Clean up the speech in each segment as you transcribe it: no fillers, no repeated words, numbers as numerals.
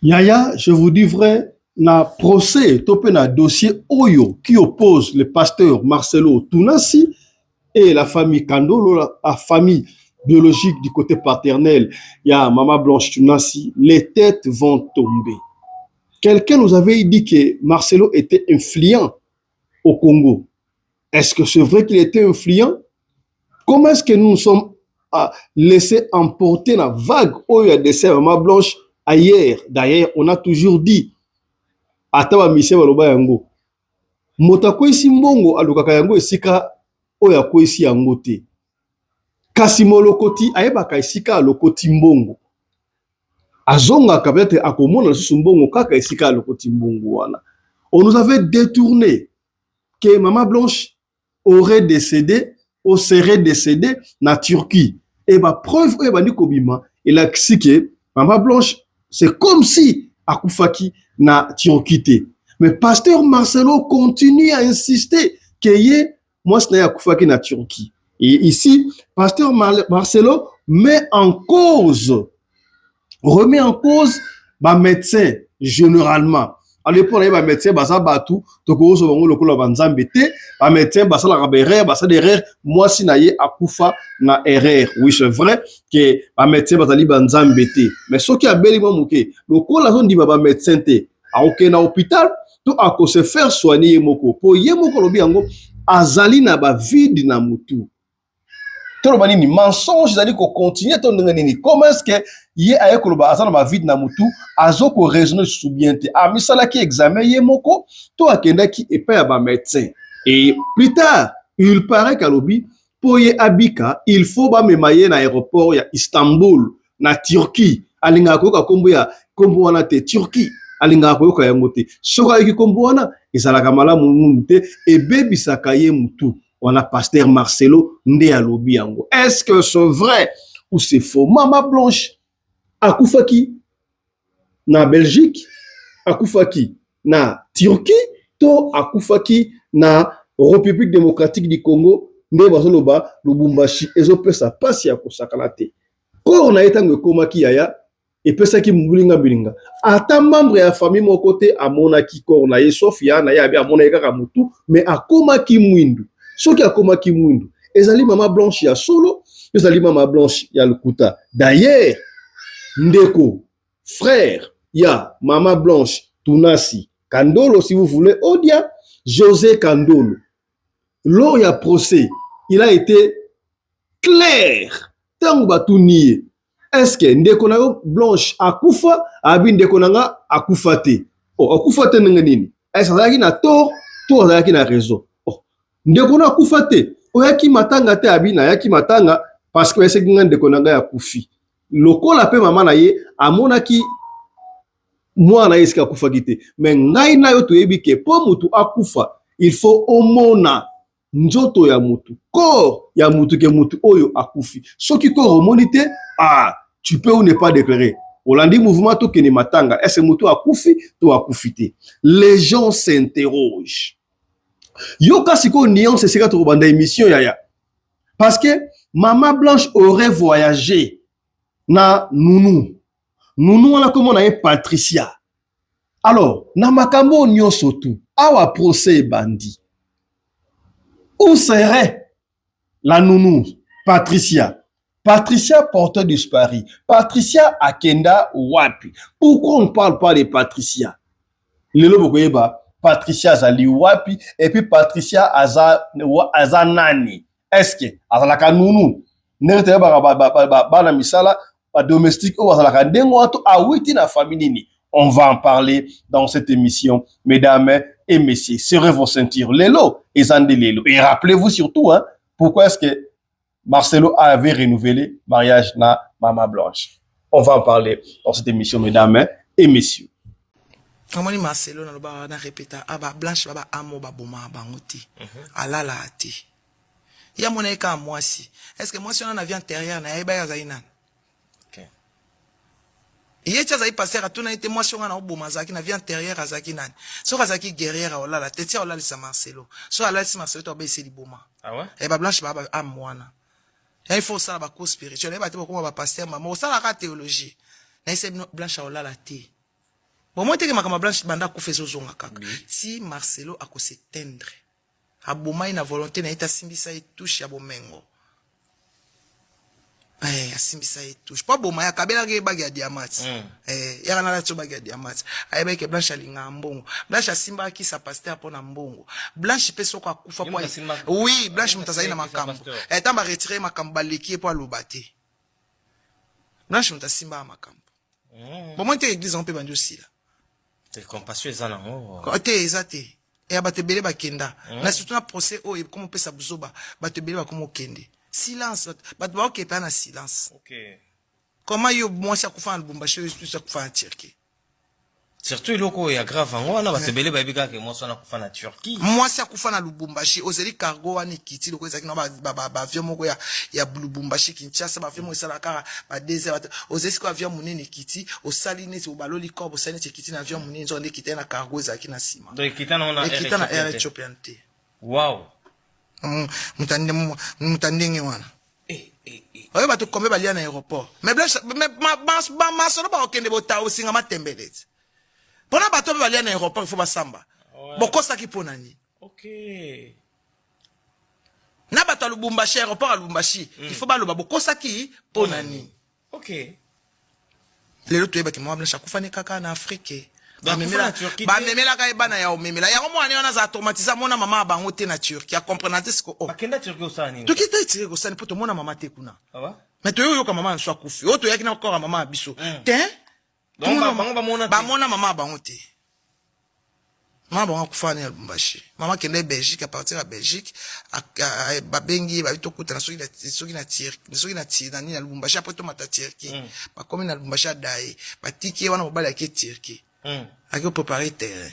Yaya, je vous dis vrai, na procès, topé na dossier Oyo qui oppose le pasteur Marcelo Tounassi et la famille Kandolo, la famille biologique du côté paternel, il y a Maman Blanche Tounassi, les têtes vont tomber. Quelqu'un nous avait dit que Marcelo était influent au Congo. Est-ce que c'est vrai qu'il était influent? Comment est-ce que nous nous sommes laissés emporter la vague Oyo a décès Maman Blanche ailleurs? D'ailleurs, on a toujours dit Atawa Michel Baloba Yango. Mota kwesi mbongo alukaka yango esika oya kwesi yango te. Kasi molokoti ayebaka esika alokoti mbongo. Azonga peut-être akomona susu mbongo kaka esika alokoti mbongo wana. On nous avait détourné que Maman Blanche aurait décédé ou serait décédée na Turquie. Et bah preuve e bandi kobima il a que Maman Blanche c'est comme si akufaki na Turquie. Mais pasteur Marcelo continue à insister que moi c'est akufaki na Turquie. Et ici, pasteur Marcelo remet en cause ba médecin généralement. À l'époque, les médecins basa batu toko so bango lokola banzambe te, ba médecin basa la rabere, basa derrière moi si naye akufa na erreur. Oui, c'est vrai que ba médecin basa li banzambe te. Mais ce qui a beli mo muke, lokola zone di ba médecin te, a aucun hôpital, to ako se faire soigner moko. Po ye moko lobi yango azali na ba vide na mutu. Tolobani ni mensonge zali ko continuer to nini. Comment est-ce que ye aye koloba azana ba vide na mutu azoko raisonner sous bien te amisala ki examen ye moko to akenda ki epa ya ba médecin et plus tard il paraît qu'alobi po ye abika il faut ba memaye na aéroport ya Istanbul na Turquie alinga ko ka kombo ya kombo wana te Turquie alinga ko ka yango te soka ki kombo wana ezalaka malamu mungu te e bebisaka ye mutu. On a pasteur Marcelo nde alobi yango. Est-ce que c'est vrai ou c'est faux? Maman Blanche akufaki na Belgique, akufaki na Turquie, to akufaki na République démocratique du Congo, nde bazoloba Lubumbashi ezopesa pasi ya kosakana te. Ko na etango ekomaki yaya epesaki mbulinga bilinga. Ata membre ya famille moko te amonaki corps na ye sauf ya na ye abi amona ye kaka mutu mais akomaki mwindu. Soki akomaki mwindu ezali Maman Blanche ya solo, ezali Maman Blanche ya lukuta. D'ailleurs, ndeko frère ya Maman Blanche Tounassi Kandolo, si vous voulez, Odia José Kandolo, lors ya procès il a été clair tango batuniye est-ce que ndeko na yo Blanche akufa abi ndeko nanga akufa te. Oh, akufa te ndenge nini? Est-ce azalaki na tort to azalaki na raison? Oh, ndeko na akufa te oyaki matanga te abi na yaki matanga parce que ese kinga ndeko nanga ya kufi lokola pe mama na ye amonaki mwana ye esika akufaki te. Mais ngai na yo toyebi ke po mutu akufa il faut omona nzoto ya mutu, corps ya mutu ke mutu oyo akufi. Soki corps omoni te, tu peux ou ne pas déclarer. Olandi mouvement to kene matanga, est-ce mutu akufi to akufi te? Les gens s'interrogent. Yoka siko nuance sika to banda émission yaya. Parce que Maman Blanche aurait voyagé na Nounou. Nounou wana comme on a Patricia. Alors, na makambo nyonso tu, awa procès bandi. Où serait la Nounou, Patricia? Patricia porteur disparu. Patricia Akenda wapi? Pourquoi on ne parle pas de Patricia? Lelo bokoyeba, Patricia azali wapi? Et puis Patricia aza nani? Est-ce que azalaka Nounou? Nerete bana misala ba domestique ou azalaka ndengo ato awiti na famille nini? On va en parler dans cette émission, mesdames et messieurs. Serrez vos ceintures. Lelo et Zande Lelo. Et rappelez-vous surtout, hein, pourquoi est-ce que Marcelo avait renouvelé mariage na Maman Blanche. On va en parler dans cette émission, mesdames et messieurs. Amoni Marcelo na loba na répéta aba Blanche baba amo ba boma banguti. Alala ati. Ya mona eka mwasi. Est-ce que mwasi on a vie antérieure na eba ya zaina? Il y a des pasteur qui ont été moi sur un oboma zaki na vie antérieure à zaki nan. Sur zaki guerrière ola la tête ola le Marcelo. Sur la si Marcelo to baisser di boma. Ah ouais? Et ba Blanche baba amwana. Il faut ça ba cause spirituelle. Et ba te comme ba pasteur maman ça la théologie. na ese Blanche olala te. Bon moi teke makama Blanche banda ku fezo zonga kaka. Si Marcelo ako s'éteindre. Abomai na volonté na ita simbisa e touche ya bomengo. Asimbisa e touche. Pa bomai akabela ke bagi ya diamant. Ya na la tso bagi ya diamant. Ayeba ke Blanche alinga mbongo. Blanche asimba ki sa pasteur pona mbongo. Blanche peso kwa kufa po. Oui, Blanche mutazali na makambo. Tamba retirer makambo baleki po alobate. Blanche mutasimba makambo. Bon moi te église on peut bandi aussi là. C'est compassion ezana ngo. Te ezate. Et batebele bakenda. Na surtout na procès o comme on peut sa buzoba. Batebele ba comme okende. Silence. Bat ba okepa na silence. OK. Comment yo moi ça kufa na Lubumbashi tout ça kufa en Turquie. Surtout iloko ya grave ngo na batebele ba bika ke moi ça na kufa na Turquie. Moi ça kufa na Lubumbashi ozeli cargo wani kiti loko ezaki na ba avion moko ya Lubumbashi Kinshasa ba avion mo sala kara ba désert ozeli ko avion munene kiti osali neti obaloli corps osali neti kiti na avion munene nzo ndeki na cargo ezaki na sima. Donc kitana na Air Ethiopian te. Wow. Mutandenge wana. Oyo bato kombe balia na aéroport. Mais Blanche ma solo ba okende bota osinga matembelete. Pona bato balia na aéroport il faut basamba. Bokosa ki ponani. OK. Na bato Lubumbashi aéroport à Lubumbashi, il faut baloba bokosa ki ponani. OK. Lelo toyeba ki Blanche akufane kaka na Afrique. Ba memela ka ebana ya omemela ya mwana wana za automatiser mona mama bango te na Turquie a comprendre ce que bakenda Turquie osani to kita itire ko sani poto mona mama te kuna mais to yo ka mama nso akufi o to yaki na ko mama biso te donc ba mona mama bango te mama bango akufana ya Lubumbashi mama kende Belgique à partir à Belgique ba bengi ba bito kuta na soki na Turquie na Lubumbashi après to mata Turquie ba komi na Lubumbashi dai ba tiki wana mobali ya Turquie à que préparer terrain.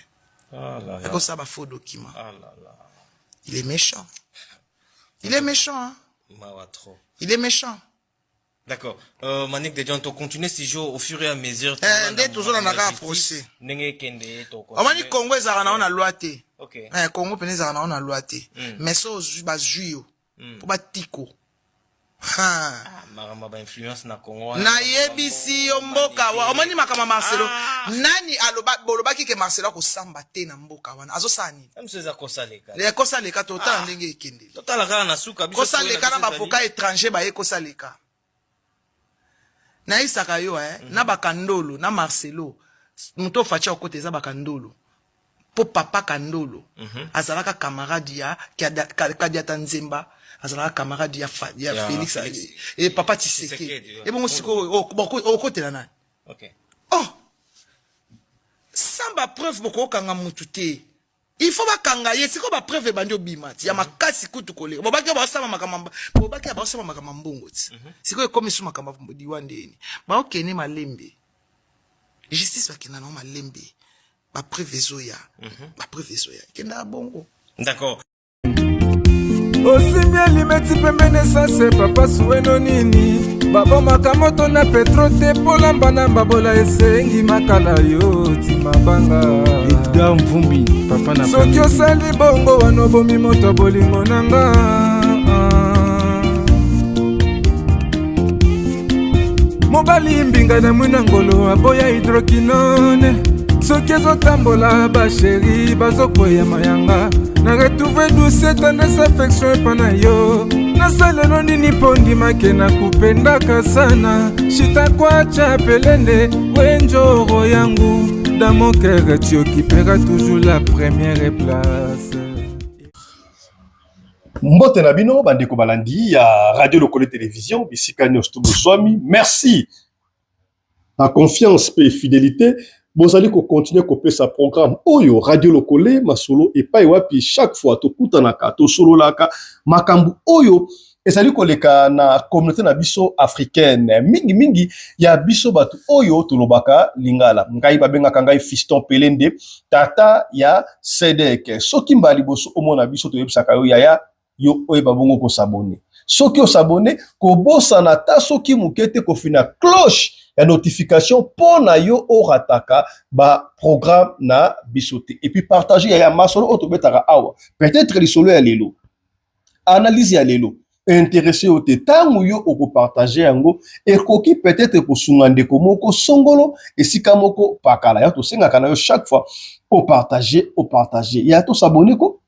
À cause ça, faux document. Il est méchant. Il est méchant, hein. Il est méchant. D'accord. Manik de John, tu continues si je au fur et à mesure. Dès toujours on a un procès. Nenge kende to. Amani Congo ezara na loi te. OK. Congo pene ezara na loi te. Mais ça ba juyo. Pour ba tiko. Maramba ba influence na Congo. Na yebisi mboka wa omani makama Marcelo. Nani bolobaki ke Marcelo ko samba te na mboka wana. Azo sani. Mseza kosaleka. Le kosaleka total ndenge ekende. Total kala na suka biso. Kosaleka na bavoka étranger ba ye kosaleka. Na isaka yo na bakandolo na Marcelo. Muto facha okote za bakandolo. Po papa kandolo. Azalaka camarade ya Kadiata Nzemba. Azala camarade ya Félix et papa Tshisekedi et bon siko au côté là nani. OK. Oh samba preuve boko kanga mututé il faut ba kanga yesiko ba preuve bandio bimati ya makasi kutu kole bobaki ba sama makamamba bobaki ba sama makamambongo ti siko ekomi suma makamamba diwandeni ba okene malembe justice ba kena no malembe ba preuve zoya kenda bongo. D'accord. Osimia limeti pembene sase papa sueno nini babo makamoto na petro te polamba na babola esengi makala yo timabanga Edgar Mvumbi papa na soki osali bongo wanobomi moto bolingo nanga mobali mbinga na mwina ngolo aboya hydroquinone soki ezotambola basheri bazokoya mayanga na retrouve douce tendresse affection epana yo nasalelo nini mpo ndimake na kupendaka sana shitakwacha pelende wenjoro yangu dans mon cœur tu occuperas toujours la première place. Mbote na bino bandeko balandi ya Radio Lokole Télévision bisika nyonso boswami merci na confiance pe fidélité. Bozali ko continuer ko pesa programme oyo Radio Lokole masolo epai wapi chaque fois to kutanaka to solo laka makambu oyo ezali koleka na communauté na biso africaine mingi ya biso batu oyo tolobaka lingala ngai babengaka ngai Fiston Pelende tata ya Sedek soki mbali boso omona biso to yebisaka yo yaya yo oyo babongo ko s'abonner soki o s'abonner ko bosa na ta soki mukete ko fina cloche ya notification pour na yo o rataka ba programme na bisote et puis partager ya masolo auto betaka awa peut-être li solo ya lelo analyse ya lelo intéressé au tétan ou yo oko partager yango et koki peut-être ko sungande ko moko songolo et sikamoko pakala ya to senga kana yo chaque fois au partager ya to s'abonner ko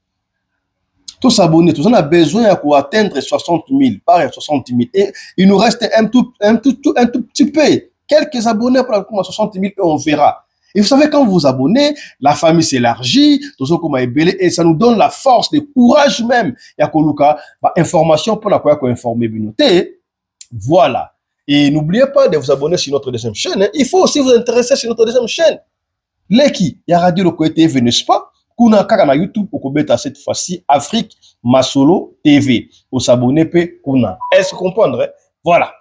to s'abonner to on a besoin à ko atteindre 60 000 par 60 000 et il nous reste un tout petit peu quelques abonnés pour à 60 000 et on verra. Et vous savez, quand vous vous abonnez, la famille s'élargit, et ça nous donne la force, le courage même. Il y a information pour la quoi informer. Voilà. Et n'oubliez pas de vous abonner sur notre deuxième chaîne. Hein. Il faut aussi vous intéresser sur notre deuxième chaîne. Leki, il y a Radio Loco TV, n'est-ce pas? Kuna kaka na YouTube, pour que cette fois-ci, Afrique Masolo TV. Pour s'abonner, kuna. Est-ce que vous comprenez? Voilà.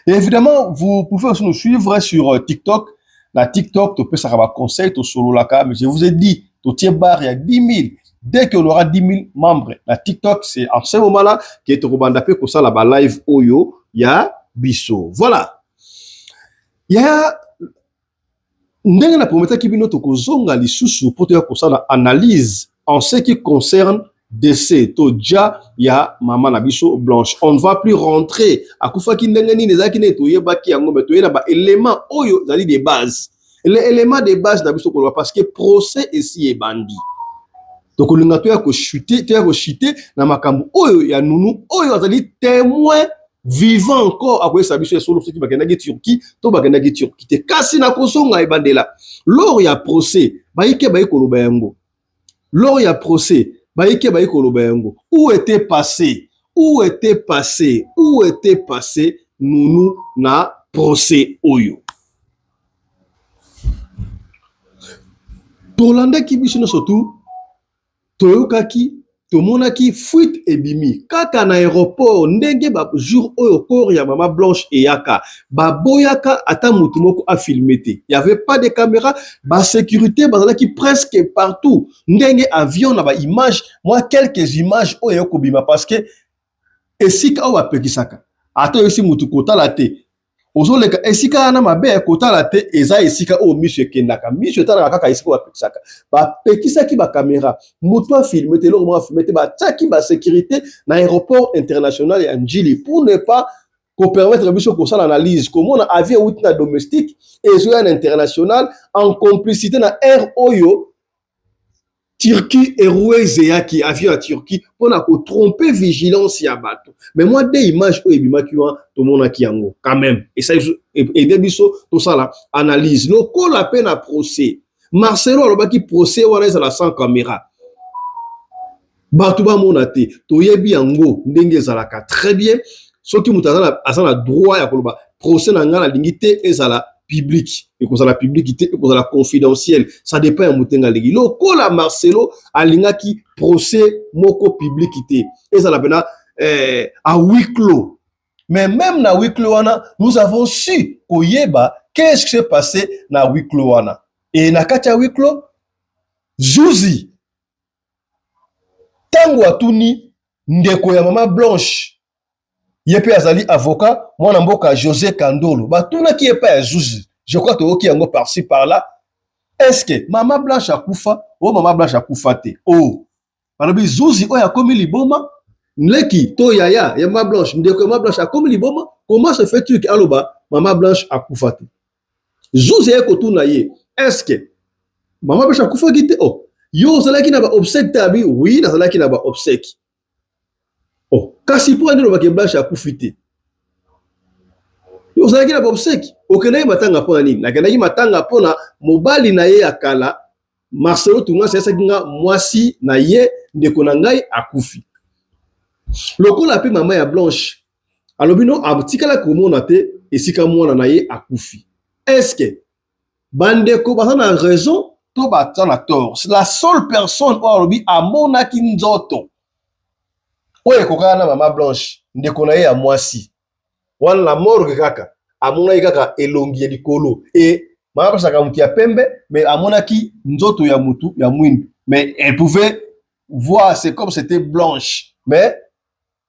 Et évidemment, vous pouvez aussi nous suivre sur TikTok. La TikTok, tu peux savoir conseil, tu solo la cam. Je vous ai dit, tu tiens barre, il y a 10 000. Dès qu'on aura 10 000 membres, la TikTok, c'est en ce moment-là que tu vas pour ça, là-bas, live Oyo, il y a Bisso. Voilà. Il y a, ndenge na prometa ki bino to kozonga lisusu pour te pour ça la analyse en ce qui concerne décès to dia ya mama na biso Blanche. On ne va plus rentrer à kufa ki ndenge nini ezaki ne to yebaki yango mais to yena ba élément oyo zali des bases. Les éléments de base na biso ko parce que procès ici est bandi. Donc on a to ya ko chuter na makambo oyo ya nunu oyo zali témoin vivant encore après sa biso solo ce qui bakenda ki Turquie to bakenda ki Turquie te kasi na kosonga ebandela lors ya procès ba ike ba ikoloba yango lors ya procès ba ike ba ikoloba yango où était passé nunu na procès oyo tolanda ki biso surtout toyokaki tomonaki fuite ebimi kaka na aéroport ndenge ba jour oyo corps ya mama Blanche et yaka ba boyaka ata mutu moko a filmé te. Il y avait pas de caméra, ba sécurité bazalaki presque partout ndenge avion na ba image moi quelques images oyo kobima parce que esika o apekisaka ata yosi mutu kota la te ozoleka esika na mabe kota la te eza esika o monsieur kendaka monsieur tala kaka esika apekisaka ba pekisaki ba caméra mutu a filmé te lo mo filmé te ba tsaki ba sécurité na aéroport international ya Njili pour ne pas qu'on permettre biso ko sala analyse comment on avait outil na domestique et zoya international en complicité na air oyo Turquie Airways qui avion à Turquie pour na ko tromper vigilance ya bato mais moi des images o ebimaki wa to mona ki yango quand même et ça et debiso tout ça là analyse no ko la peine à procès Marcelo alobaki procès wana ezala sans caméra bato ba mona te to yebi yango ndenge ezalaka très bien soki mutazana azana droit ya koloba procès na ngana lingité ezala public et qu'on la publicité et qu'on la confidentielle ça dépend à mutenga legi lo ko la Marcelo alingaki procès moko publicité et ça la pena à huis clos mais même na huis clos wana nous avons su koyeba qu'est-ce qui s'est passé na huis clos wana et na kati ya huis clos Zuzi tango atuni ndeko ya mama Blanche yepe azali avocat mwana mboka José Kandolo batuna ki yepa ya Zuzi je crois que oki yango par-ci par-là est-ce que mama Blanche akufa o mama Blanche akufa te oh balobi Zuzi oya komi liboma nleki to yaya ya mama Blanche ndeko ya mama Blanche akomi liboma comment se fait-il que aloba mama Blanche akufa te Zuzi eko tuna ye est-ce que mama Blanche akufa gite oh yo zalaki na ba obsèque tabi oui na zalaki na ba obsèque oh kasi po ndelo ba ke Blanche akufite yo zalaki na ba obsèque okena matanga pona nini na kenaki matanga pona mobali na ye akala Marcelo tunga sesa kinga mwasi na ye ndeko na ngai akufi lokola pe mama ya Blanche alobino abutikala komona te esika mwana na ye akufi est-ce que bandeko bazana raison to batana tort c'est la seule personne ou alobi amona kinzoto oye kokana mama Blanche ndeko na ye ya mwasi wana la morgue kaka amona kaka elongi ya likolo et mama Blanche akamutia pembe mais amona ki nzoto ya mutu ya mwindu mais elle pouvait voir c'est comme c'était blanche mais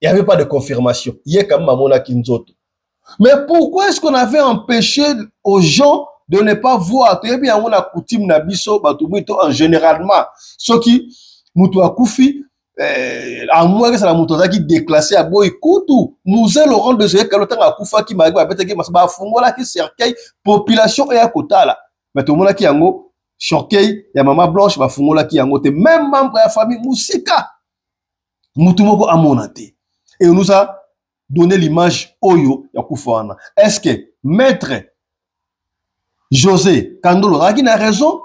il y avait pas de confirmation yé comme amona ki nzoto mais pourquoi est-ce qu'on avait empêché aux gens de ne pas voir tu bien on a coutume na biso bato mwito en généralement ceux qui mutu akufi à moins que ça la moto qui déclassé à boy kutu nous Laurent de Zé Kalotanga akufa qui m'a bête qui m'a fungola qui cercueil population et à kotala mais tout le monde qui yango choqué ya maman blanche ba fungola qui yango te même membre de la famille musika mutu moko amonate et on nous a donné l'image oyo ya kufana. Est-ce que maître José Kandolo qui a raison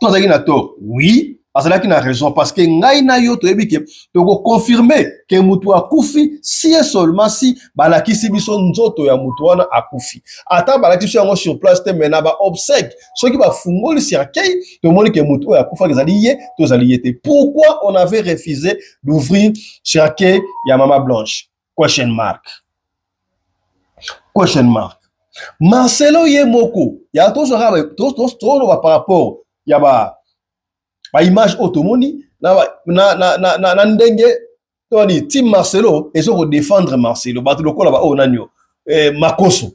toi qui a tort? Oui, parce qu'il a raison parce que ngai na yo to ebi ke to confirmer que mutu akufi si et seulement si balakisi biso nzoto ya mutu wana akufi ata balakisi yango sur place te mena ba obsèque ceux qui ba fungoli cercueil to moni que mutu ya akufa ezali ye to zali yete. Pourquoi on avait refusé d'ouvrir cercueil ya mama blanche? Question mark. Question mark. Marcelo Yemoko ya to sera to par rapport ya ba image automoni na ndenge toni team Marcelo et so défendre Marcelo ba to ko la ba o nanyo Makoso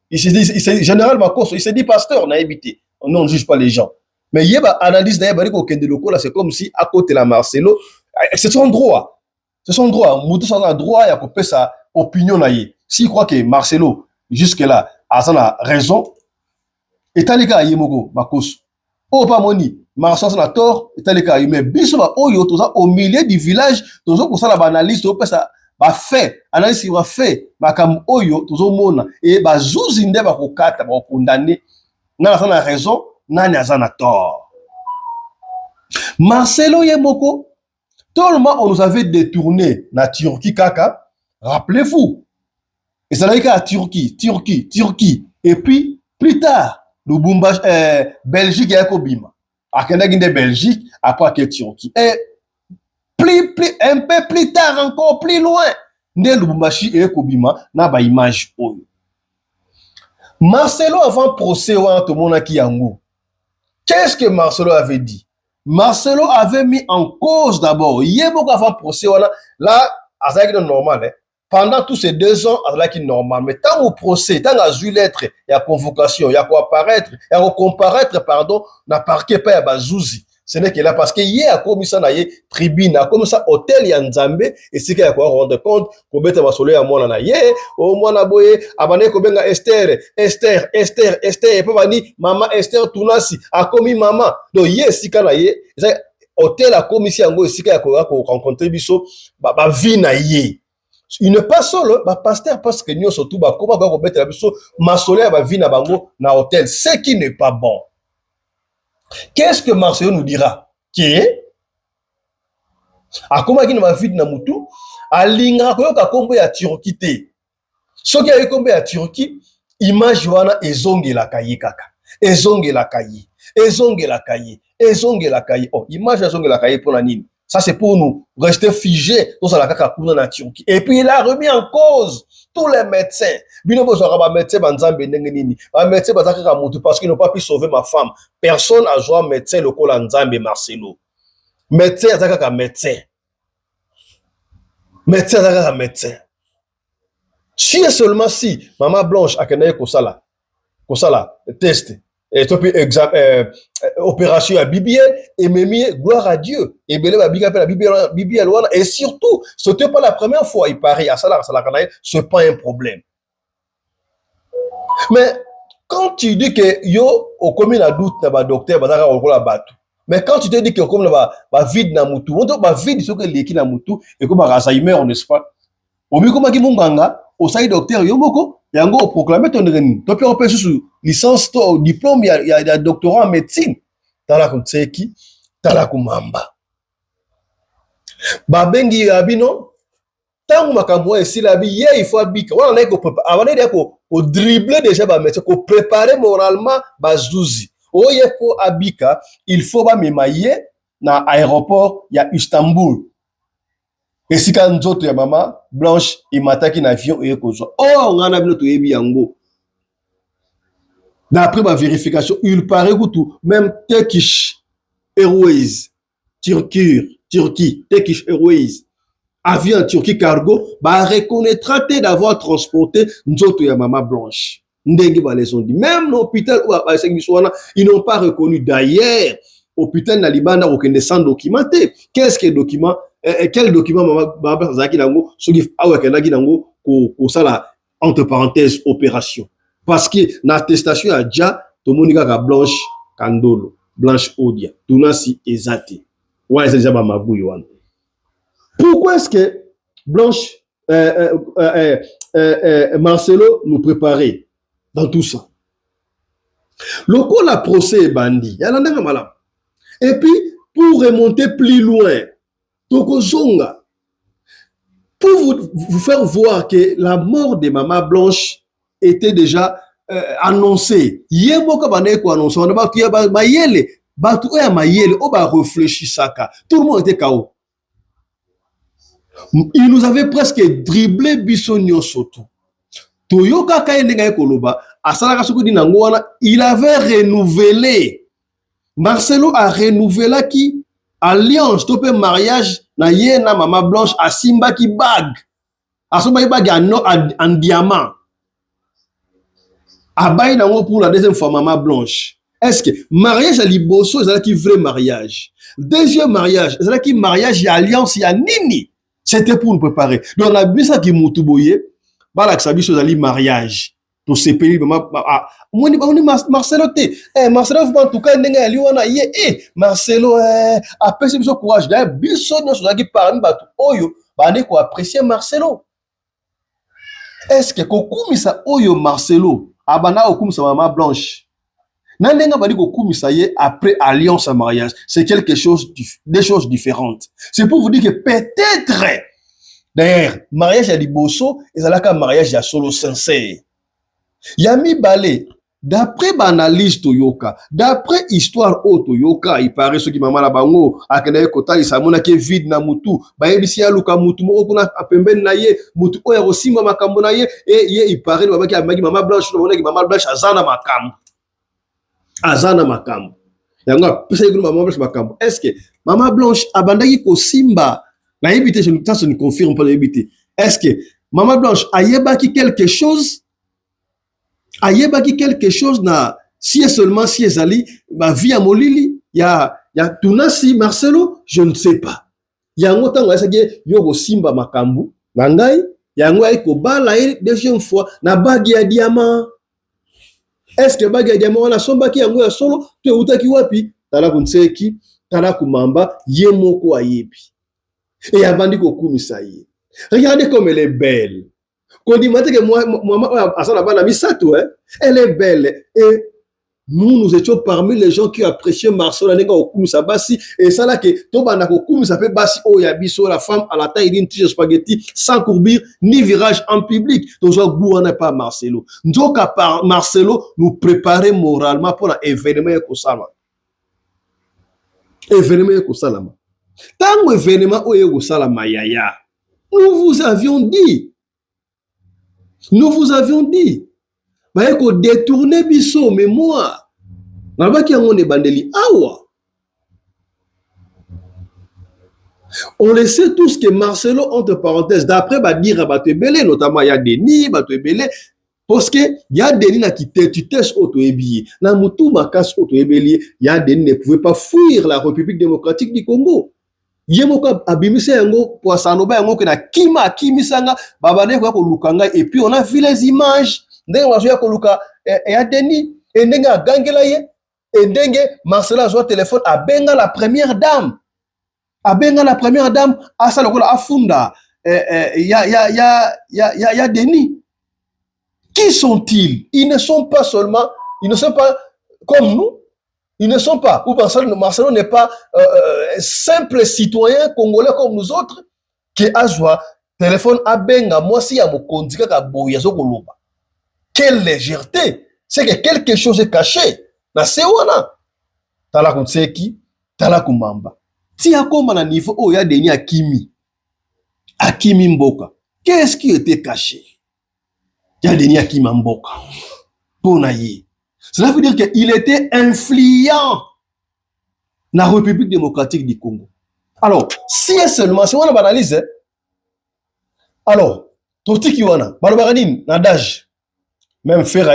il se dit général Makoso il se dit pasteur na habité on ne juge pas les gens mais yeba analyse na yeba ko kende loko là c'est comme si à côté la Marcelo c'est son droit mutu sa droit ya ko pesa opinion na ye s'il croit que Marcelo jusque là a ça raison etalika Yemoko Makoso oh pas moni Marcelo na tort etalika mais biso ba oyo toza au milieu du village tozo ko sala ba analyse to pesa ba fait analyse va fait makam oyo tozo mona et ba zuzi nde ba kokata ba condamner na sana raison nani azana tort. Marcelo Yemoko tout le monde on nous avait détourné na Turquie kaka rappelez-vous et ça là à Turquie et puis plus tard Lubumbashi Belgique ya kobima akenda ginde Belgique après que Turquie et un peu plus tard encore plus loin nde Lubumbashi et kobima na ba image oyo. Marcelo avant procès wa to mona ki yango qu'est-ce que Marcelo avait dit? Marcelo avait mis en cause d'abord Yemoko avant procès wana là azaki normal hein? Pendant tous ces 2 ans, azaki normal. Mais tant au procès, tant à jouer lettre, il y a convocation, il y a quoi apparaître, il y a comparaître, pardon, n'a parqué pas à Bazouzi. Ce n'est que là parce que hier a commis ça na tribune, a commis ça hôtel ya Nzambe et c'est qu'il y a quoi rendre compte pour mettre ma soleil à moi na au moi na boye abane ko benga Esther et pas ni maman Esther Tunasi a commis maman. Donc hier si kana hôtel a commis ça ngo si qu'il y a quoi rencontrer biso ba vie na il n'est pas seul, bah pasteur parce que nous surtout bah comment on mettre la biso masolé ba vie na bango na hôtel, ce qui n'est pas bon. Qu'est-ce que Marcelo nous dira? Qui a comment qui na vie na mutu a linga ko ka kombo ya Turquie te. Ce qui a kombo ya Turquie, image wana ezongela kayi kaka. Ezongela kayi. Oh, image ezongela kayi pour la nini? Ça, c'est pour nous rester figés dans la Kakakouna na Turquie. Et puis, il a remis en cause tous les médecins. Parce qu'ils n'ont pas pu sauver ma femme. Personne n'a joué médecin le col Nzambe Marcelo. Médecin, médecin. Si et seulement si, Maman Blanche a kenaye kosala, test. Et puis opération à BBL et Mémie, gloire à Dieu. Et Belé va big la BBL et surtout, ce n'était pas la première fois, il paraît, à ça c'est pas un problème. Mais quand tu dis que yo au commun la doute na docteur bazaka okola batu. Mais quand tu te dis que comme ba vide na mutu, on ba vide ce que leki na mutu et comme Alzheimer, n'est-ce pas? Au mieux comme ki munganga, au sai docteur Yomoko yango proclamer ton reni to pe on peut sous licence to diplôme il y a doctorat en médecine tala ko tseki tala ko mamba ba bengi abino tangu makambo esila bi ye il faut abika wana na ko avant de ko dribbler déjà ba médecin ko préparer moralement ba zuzi oye ko abika il faut ba memaye na aéroport ya Istanbul. Et si quand nzoto ya Maman Blanche imataki na avion et kozwa oh ngana bino to yebi yango d'après ma vérification il paraît que tout même Turkish Airways Turquie Turkish Airways avion Turquie cargo ba reconnaîtra d'avoir transporté nzoto ya Maman Blanche ndenge ba les ont dit même l'hôpital où ba sengiswana ils n'ont pas reconnu d'ailleurs hôpital na libanda aucun sans documenté qu'est-ce que document quel document maman zaki nango soki awa kendaki nango ko sala entre parenthèses opération parce que l'attestation a déjà tout monde ka Blanche Kandolo Blanche Odia tunasi ezati ouais c'est déjà mabuyi wana. Pourquoi est-ce que Blanche Marcelo nous préparait dans tout ça? Le procès bandit, il y a malam. Et puis, pour remonter plus loin, Tokozonga, pour vous faire voir que la mort de Maman Blanche était déjà annoncée. Yeboka baneko annoncé, on a dit mayele, batu ya mayele, on va réfléchir ça. Tout le monde était KO. Il nous avait presque dribblé Bissonio surtout. Toyoka Kayenga Koloba, Asalaka Soukudi Nangwana, il avait renouvelé. Marcelo a renouvelé qui alliance, topé mariage, na yena Maman Blanche, à Simba qui bague. À Simba qui bague en diamant. Abaye nango pour la deuxième fois Maman Blanche. Est-ce que mariage à Liboso, c'est qui vrai mariage? Deuxième mariage, c'est qui mariage, il y a alliance, il y a nini. C'était pour nous préparer. Donc, la bisa qui moutuboye, balak sabi chose ali mariage. To CPI, Marcelo te. Marcelo, en tout cas, n'enga ali wana ye. Marcelo, après c'est biso courage. D'ailleurs, biso nous sommes qui parmi batu oyo, bane ko apprécier Marcelo. Est-ce que kokumisa oyo Marcelo, abana okumisa Maman Blanche? N'enga badi kokumisa ye après alliance à mariage. C'est quelque chose, des choses différentes. C'est pour vous dire que peut-être, d'ailleurs, mariage à Liboso, et c'est là qu'un mariage à solo sincère. Yami Balé, d'après l'analyse Toyoka, d'après histoire au Toyoka, il paraît ce qui m'a mal à Bango, à Kenaye Kota, il s'amona qui est vide na mutu, baébisi à Luka mutu, mokuna à Pemben naye, mutu oya aussi mama kambonaye, et il paraît que Maman Blanche, Maman Blanche, Azana Makam. Azana Makam. Est-ce que Maman Blanche abandaki ko simba na yebité ça ne confirme pas la yebité. Est-ce que Maman Blanche a yebaki quelque chose na si seulement si ezali ma vie à Molili il y a Tunasi Marcelo je ne sais pas. Yango tango esaki yoko simba makambu ngai yango ay ko bala deuxième fois na bagi ya diamant. Est-ce que bagi ya diamant wana sombaki yango ya solo te utaki wapi tala kunseki tala kumamba ye moko ayebi. Et abandi ko kumisa ye. Regardez comme elle est belle. Quand on dit que moi, elle est belle. Et nous étions parmi les gens qui appréciaient Marcelo et ça là que la femme à la taille d'une tige spaghetti sans courbure ni virage en public. Donc on n'est pas Marcelo. Donc à part Marcelo nous préparer moralement pour l'événement Ekosama. Événement Ekosalama. Tant l'événement Ekosalama yaya. Nous vous avions dit. Bah, qu'on détourne biso mémoire. On le sait tous que Marcelo, entre parenthèses, d'après dire à Batebele, notamment il y a Denis, Batebele, parce que il y a Denis qui teste auto-ébillé. Dans Moutou Makas auto-ébillé, il y a Denis ne pouvait pas fuir la République démocratique du Congo. Yemoka abimise yango poisanoba yango ke na kimisanga babane ko lukanga et puis on a vu les images ndenge wazoya ko luka ya Denis et ndenge gangela ye et ndenge Marcelo a téléphone a benga la première dame asa lokola afunda ya Denis. Qui sont-ils? Ils ne sont pas comme nous. Ils ne sont pas, ou Marcelo n'est pas simple citoyen congolais comme nous autres, qui a joué téléphone à benga, moi si à mon condika kaboya zokoloba. Quelle légèreté! C'est que quelque chose est caché. Na sewana. Tala konseki, tala kumamba. Si à comme à niveau où il y a Denis Akimi Mboka. Qu'est-ce qui était caché? Il y a Denis Akimi Mboka. Ponaye. Cela veut dire qu'il était influent dans la République démocratique du Congo. Alors, si seulement, si on a analysé, alors, Toti Kiwana, Balobaranine, Nadage, même Ferra,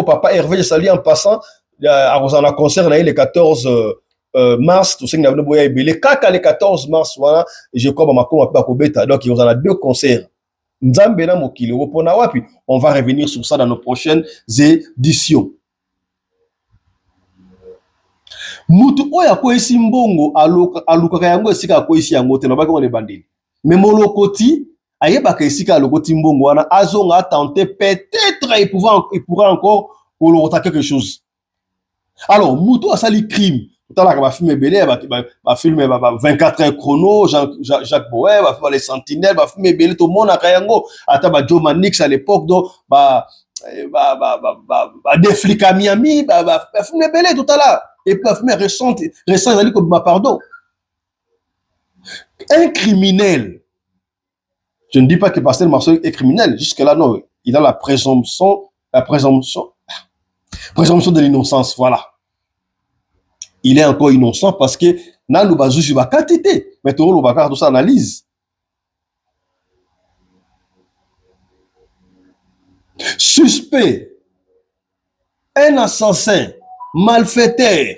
Papa Hervé, je salue en passant, à un concert, le 14 mars, tout ça, le 14 mars, voilà, je crois, donc il y a 2 concerts. On va revenir sur ça dans nos prochaines éditions. Mutu oya kwesi mbongo aluka yango esika kwesi yango te nabaki on bandeli. Mais molokoti ayeba esika alokoti mbongo wana azonga tenter peut-être il pourra encore kolota quelque chose. Alors mutu asali crime. Tala ba film belé ba film 24 heures chrono Jacques Boer ba les sentinelles ba film belé tout monde akayango ata ba Joe Manix à l'époque donc ba des flics à Miami ba film belé tout à l'heure. Et puis la film récente il dit comme pardon. Un criminel, je ne dis pas que Pasteur Marcel est criminel, jusque là non, il a la présomption de l'innocence, voilà. Il est encore innocent parce que na lubazuji ba katité, mais tout le bakar tout ça analyse. Suspect, un assassin, malfaiteur,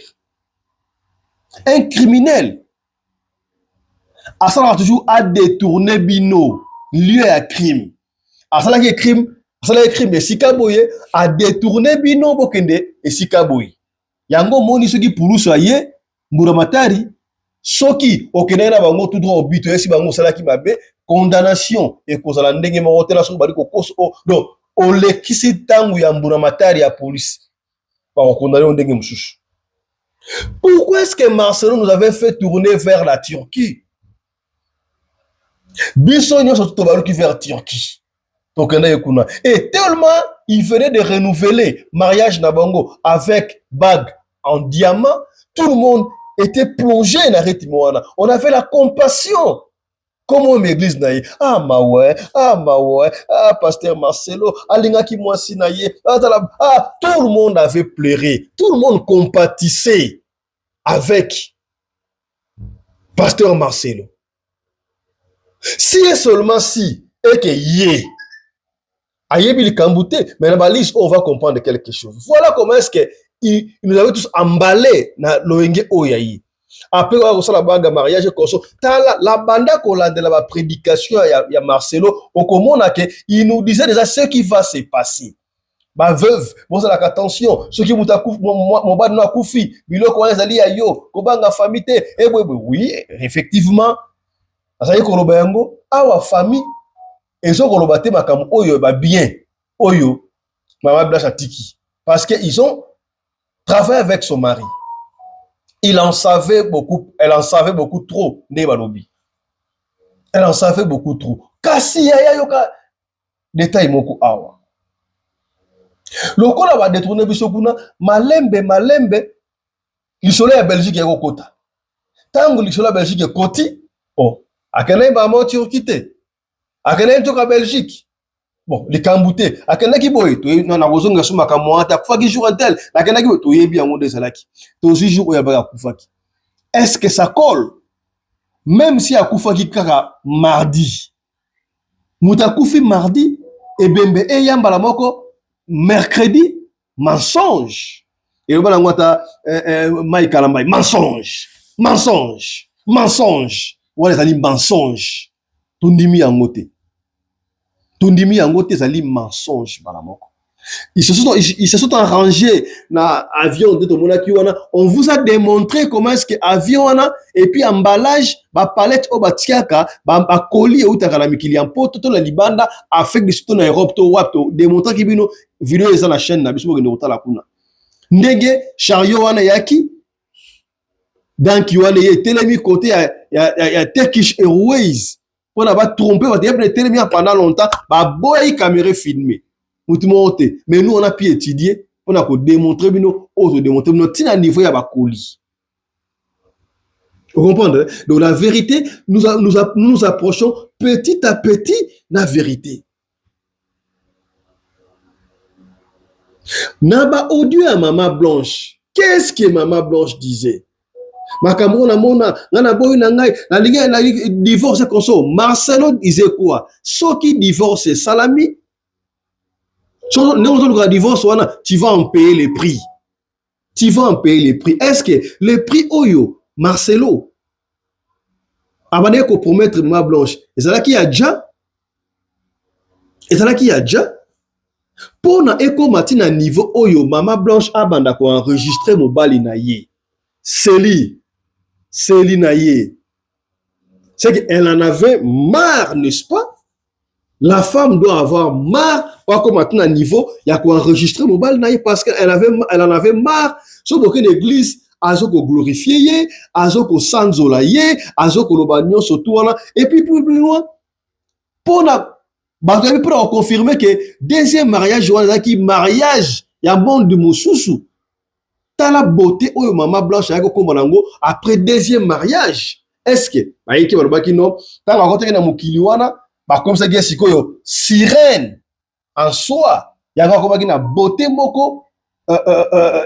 un criminel, Asala toujours à détourner bino lieu à crime. Asala qui crime, et sikaboye à détourner bino bokende et sikaboye. Yango moni soki puluso aye mburamatari soki okenera bango tout droit au but esi bango sala ki mabe condamnation et kozala ndenge moko tela so bali ko koso donc on le kisi tangu ya mburamatari ya police ba condamner ndenge mususu. Pourquoi est-ce que Marcelo nous avait fait tourner vers la Turquie? Bissonio surtout baluki vers Turquie. Et tellement il venait de renouveler mariage Nabango avec bague en diamant, tout le monde était plongé dans rythme. On avait la compassion. Comment l'église naïe? Ah pasteur Marcelo, alinga ki mwasi naïe. Tout le monde avait pleuré, tout le monde compatissait avec pasteur Marcelo. Si et seulement si, et que yé, ayebi kambouté, mais on va comprendre quelque chose. Voilà comment est-ce que ils nous avaient tous emballés dans l'ONG Oyaï. Après, on a la bague mariage, la banda qu'on a de la prédication, il y a Marcelo, au commun, il nous disait déjà ce qui va se passer. Ma veuve, bon, c'est attention, ceux qui m'ont mon bas n'a koufi, bilo qu'on les alliés à yo, kobanga famille, oui, effectivement, ça y est, koloba yango, awa famille, et so koloba te makam oyo ba bien, oyo, mama blanche tiki, parce que ils ont travaillé avec son mari. Il en savait beaucoup, elle en savait beaucoup trop, ne balobi. Elle en savait beaucoup trop. Kasi ya yoka, détail moko awa. Lokola va détourner bisokuna, malembe, l'isole ya Belgique ya kota. Tango l'isole ya Belgique koti, oh, akene ba mo Turquie te. Akene ntoka Belgique. Bon, les kambouté, akene ki boy, to na kozonga suma kamwata, kufa ki jour intel, akene ki to yebi yango de salaki. To jour oya ba kufa ki. Est-ce que ça colle? Même si akufa ki kaka mardi. Muta kufi mardi et bembe e yamba la moko mercredi, mensonge. Et le bana ngota Mike Kalambay, mensonge. Wala zali mensonge. Tundimi yangote. Tundimi yangote zali mensonge balamoko. Ils se sont arrangés dans avion de Tomonaki wana. On vous a démontré comment est-ce que avion wana et puis emballage ba palette au batiaka ba colis ou ta mikili en poto to la libanda avec des to na Europe to wato démontrer ki bino vidéo eza na chaîne na biso ngende otala kuna. Ndenge chariot wana yaki donc wana ye telemi côté ya Turkish Airways pour na ba tromper ba telemi pendant longtemps ba boy caméra filmée. Mais nous on a pu étudier, on a démontré bino, on a démontré bino tina niveau ya ba colis. Vous comprenez? Donc la vérité, nous approchons petit à petit la vérité. Naba audio à Maman Blanche. Qu'est-ce que Maman Blanche disait? Makamona mona ngana boy na ngai na liga na divorce konso. Marcelo disait quoi? Ceux qui divorcent salami. Tu vas en payer les prix. tu vas en payer les prix. Est-ce que les prix Oyo, Marcelo, avant de compromettre Maman Blanche, et c'est là qu'il y a déjà, pour na eko matina niveau Oyo, Maman Blanche a banda ko enregistrer mobali na ye. Célie na ye. C'est qu'elle en avait marre, n'est-ce pas? La femme doit avoir marre, pas comme maintenant à niveau, il y a quoi enregistrer mobile naïe parce qu'elle en avait marre. Sur aucune église, azoko glorifier, azoko sanzolaye, azoko lobanyon surtout là. Et puis plus loin, pour confirmer que deuxième mariage, qui mariage, il y a bon de Moussousou. T'as la beauté, oh Maman Blanche, après deuxième mariage. Est-ce que, non, t'as la côté na mukiliwana. Bah comme ça que sikoyo sirène en soi il y a encore une beauté moko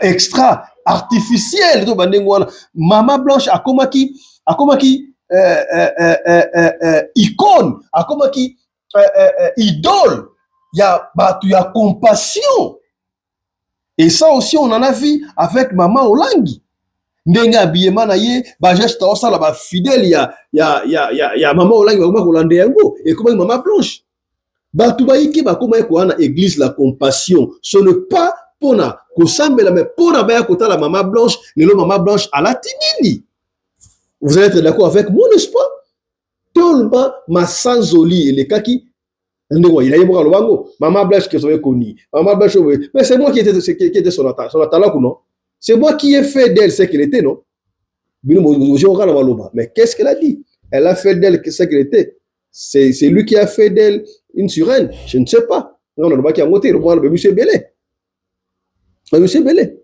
extra artificielle to bandengwana Maman Blanche a comme qui icône a comme qui idole il y a compassion et ça aussi on en a vu avec Maman Olangi ndenge habillement na ye ba geste osala ba fidèle ya Maman Olangi ba kolande yango et comment Maman Blanche ba tubaiki ba koma ko na église la compassion ce n'est pas pona ko sambela mais pona ba kota la Maman Blanche lelo Maman Blanche à la tinini. Vous allez être d'accord avec moi, n'est-ce pas? Tolba ma sanzoli et les kaki ndeko il a yeboka lobango Maman Blanche que soyez connu Maman Blanche mais c'est moi qui était son attaque non. C'est moi qui ai fait d'elle ce qu'elle était, non? Mais qu'est-ce qu'elle a dit? Elle a fait d'elle ce qu'elle était. C'est lui qui a fait d'elle une sirène. Je ne sais pas. Non, on n'a pas qu'à monter. Monsieur Belé. Monsieur Belé.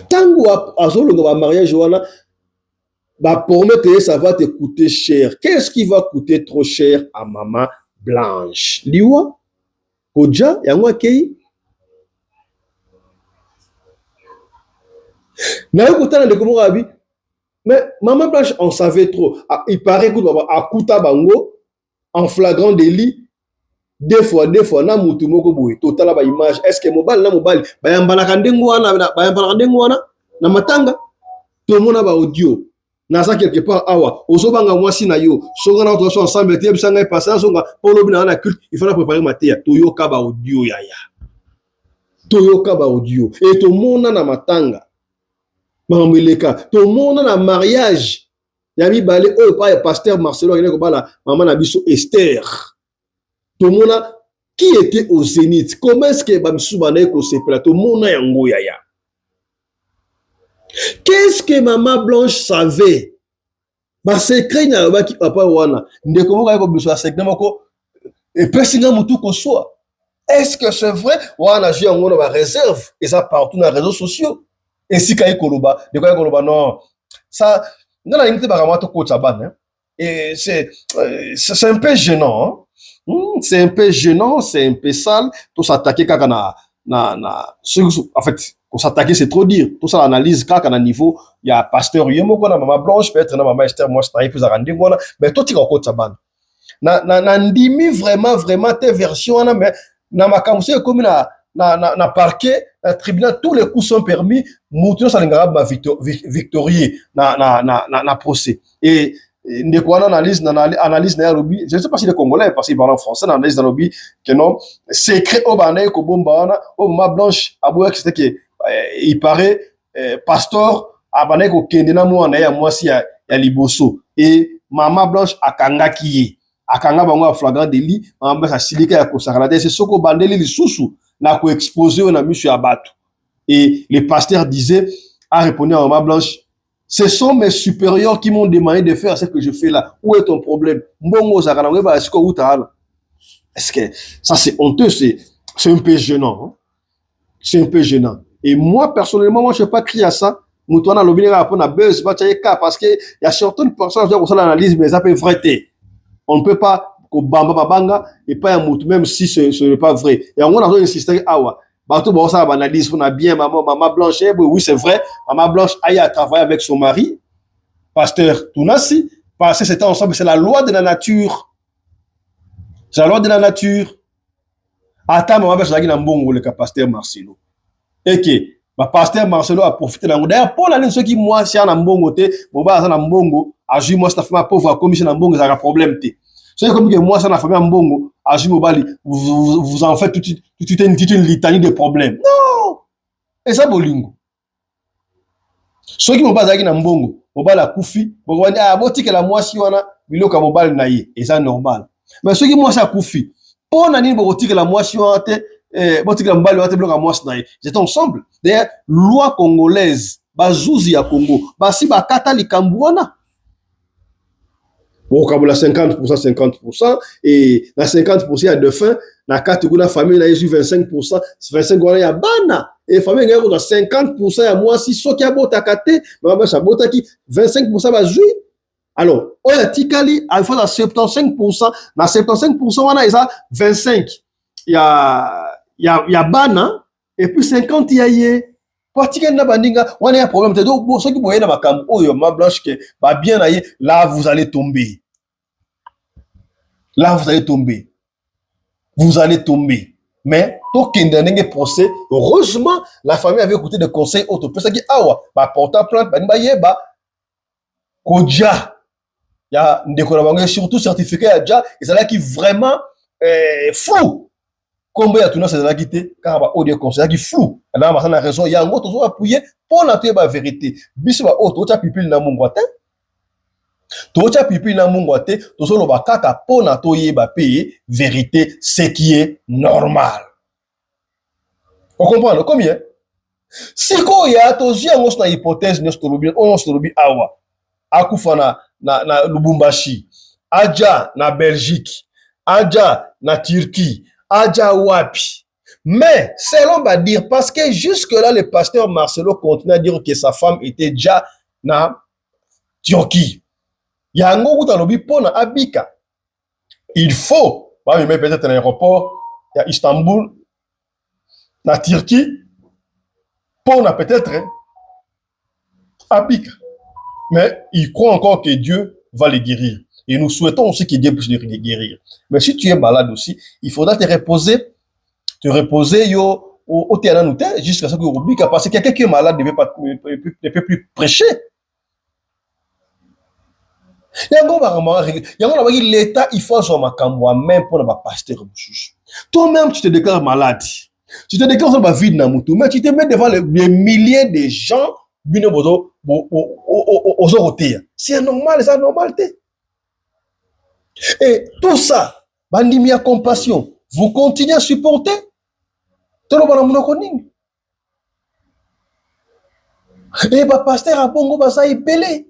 Tant que mariage, promettre ça va te coûter cher. Qu'est-ce qui va coûter trop cher à Maman Blanche? Liwa? Koja? Yangwa Kei? Mais Maman Blanche, on savait trop. Il paraît à Kouta Bango, en flagrant délit, deux fois, na mutu moko boui, total ba image. Est-ce que mobile na mobile, bayambala kandengwana, na matanga, tout le monde a audio. Nasa quelque part, awa, ozobanga mwasi na yo, songa na autoson ensemble, tiye bisanga passé, songa, pour l'obina na culte, il faut préparer matéria, toyoka ba audio yaya. Toyoka ba audio. Et tout le monde na matanga. Tout le monde a un mariage. Il y a mis balé oh pas pasteur Marcelo qui est là maman na biso Esther. Tout le monde qui était au Zénith. Comment est-ce que bamsou banaye ko sepela tout le monde a yango yaya. Qu'est-ce que Maman Blanche savait? Ba secret na ba ki papa wana. Ndeko mo ka ko biso secret moko et personne mutu ko soit. Est-ce que c'est vrai? Wana j'ai yango na ba réserve et ça partout dans les réseaux sociaux. Et si Kaye Koloba, de Kaye Koloba, non, ça, dans la limite, et c'est un peu gênant, hein? C'est un peu gênant, c'est un peu sale, tout s'attaquer quand en fait, qu'on s'attaquer, c'est trop dire, tout ça l'analyse quand à niveau, il y a pasteur Yemo, qu'on a Maman Blanche, peut-être Maman Esther, moi, c'est plus à rendre, mais tout est en côte, ça ban. N'andimi vraiment, tes versions, mais, na ma kamuse, comme na parquet, na tribunal, tous les coups sont permis, mouton ça n'engara ba victorieux na procès. Et ndekwana analyse na lobby, je ne sais pas si les Congolais parce qu'ils parlent en français, analyse dans lobby que non, secret au banaye ko bomba wana, au Maman Blanche abouya c'était que il paraît pasteur abanaye ko kende na mwana ya mwasi ya liboso et Maman Blanche akangaki akanga bango a flagrant délit, Maman Blanche a silika ya kosakala c'est soko bandeli lisusu n'a ko exposé on a mis sur abattu et le pasteur disait a répondu à Maman Blanche ce sont mes supérieurs qui m'ont demandé de faire ce que je fais là. Où est ton problème? Est-ce que ça c'est honteux, c'est un peu gênant, hein? C'est un peu gênant. Et moi personnellement moi je ne vais pas crier à ça. Moutouana l'obénéra pour la buzz parce que il y a certaines personnes qui ont l'analyse mais ça peut vrai. On ne peut pas banga et pas un moutou même si ce n'est pas vrai. Et on a insisté awa. Bateau bon ça analyse on a bien Maman Blanche oui c'est vrai Maman Blanche a travaillé avec son mari pasteur Tounassi parce que c'était ensemble c'est la loi de la nature. C'est la loi de la nature. ata maman ba zaki na mbongo le pasteur Marcelo et que ba pasteur Marcelo a profité na d'ailleurs pour l'année ceux qui moi si na mbongo te bon ba na mbongo ajui moi cette femme pauvre comme si na mbongo ça a problème te c'est comme que moi ça na famille mbongo ajui mobali vous en faites toute une litanie de problèmes non et ça bolingo ceux qui mobali zaki na mbongo mobali akufi bokoni ah botikela moi si wana biloko mobali na ye et ça normal mais ceux qui moi ça akufi pour nani botikela moi si wana te botikela mobali wana te biloko moi na ye c'est ensemble d'ailleurs loi congolaise bazuzi ya Congo basi bakata likambu wana bon comme la 50% et la 50% ya de fin na kati kuna famille na yesu 25% 25 wana ya bana et famille ngako na 50% ya mwasi soki abota kate mama sa bota ki 25% bazui alors oya tikali il faut na 75% na 75% wana eza 25 ya bana et puis 50 ya ye Pratique na bandinga wana ya problème te donc soki boye na makambo oyo ma blanche que ba bien na ye là vous allez tomber. Là, vous allez tomber. Vous allez tomber. Mais, token d'un procès, heureusement, la famille avait écouté des conseils autres. Pour ça, qui awa, bah, porte à plainte, bah, yeba, kodja. Il y a des collaborateurs, surtout certifiés à Dja, et c'est là qui vraiment, fou. Combien il y a tout le monde, c'est là qui était, car bah, audio conseil, qui flou. Là, on a raison, il y a un autre, on va appuyer pour la vérité. Biswa, autre, pipil na mungwate. Tocha pipi na mungu te tozolo bakaka pona toyeba pe vérité ce qui est normal. On comprend combien? Siko ya tozia ngos na hypothèse nostolobi awa. Akufa na Lubumbashi, aja na Belgique, aja na Turquie, aja wapi. Mais selon va dire parce que jusque là le pasteur Marcelo continue à dire que sa femme était déjà na Turquie. Yango utalobi pona abika. Il faut, bah, mais peut-être un aéroport, il y a Istanbul, la Turquie, pona peut-être abika. Mais il croit encore que Dieu va les guérir. Et nous souhaitons aussi que Dieu puisse les guérir. Mais si tu es malade aussi, il faudra te reposer au terrain jusqu'à ce que tu parce que quelqu'un qui est malade ne peut plus prêcher. L'État, il faut son makambo même pour le pasteur. Toi-même, tu te déclares malade. Tu te déclares sur la vie de Namutu, mais tu te mets devant les milliers de gens c'est normal, c'est normal. Et tout ça, bandimia compassion, vous continuez à supporter. Et bah pasteur à Bongo basa y pelé.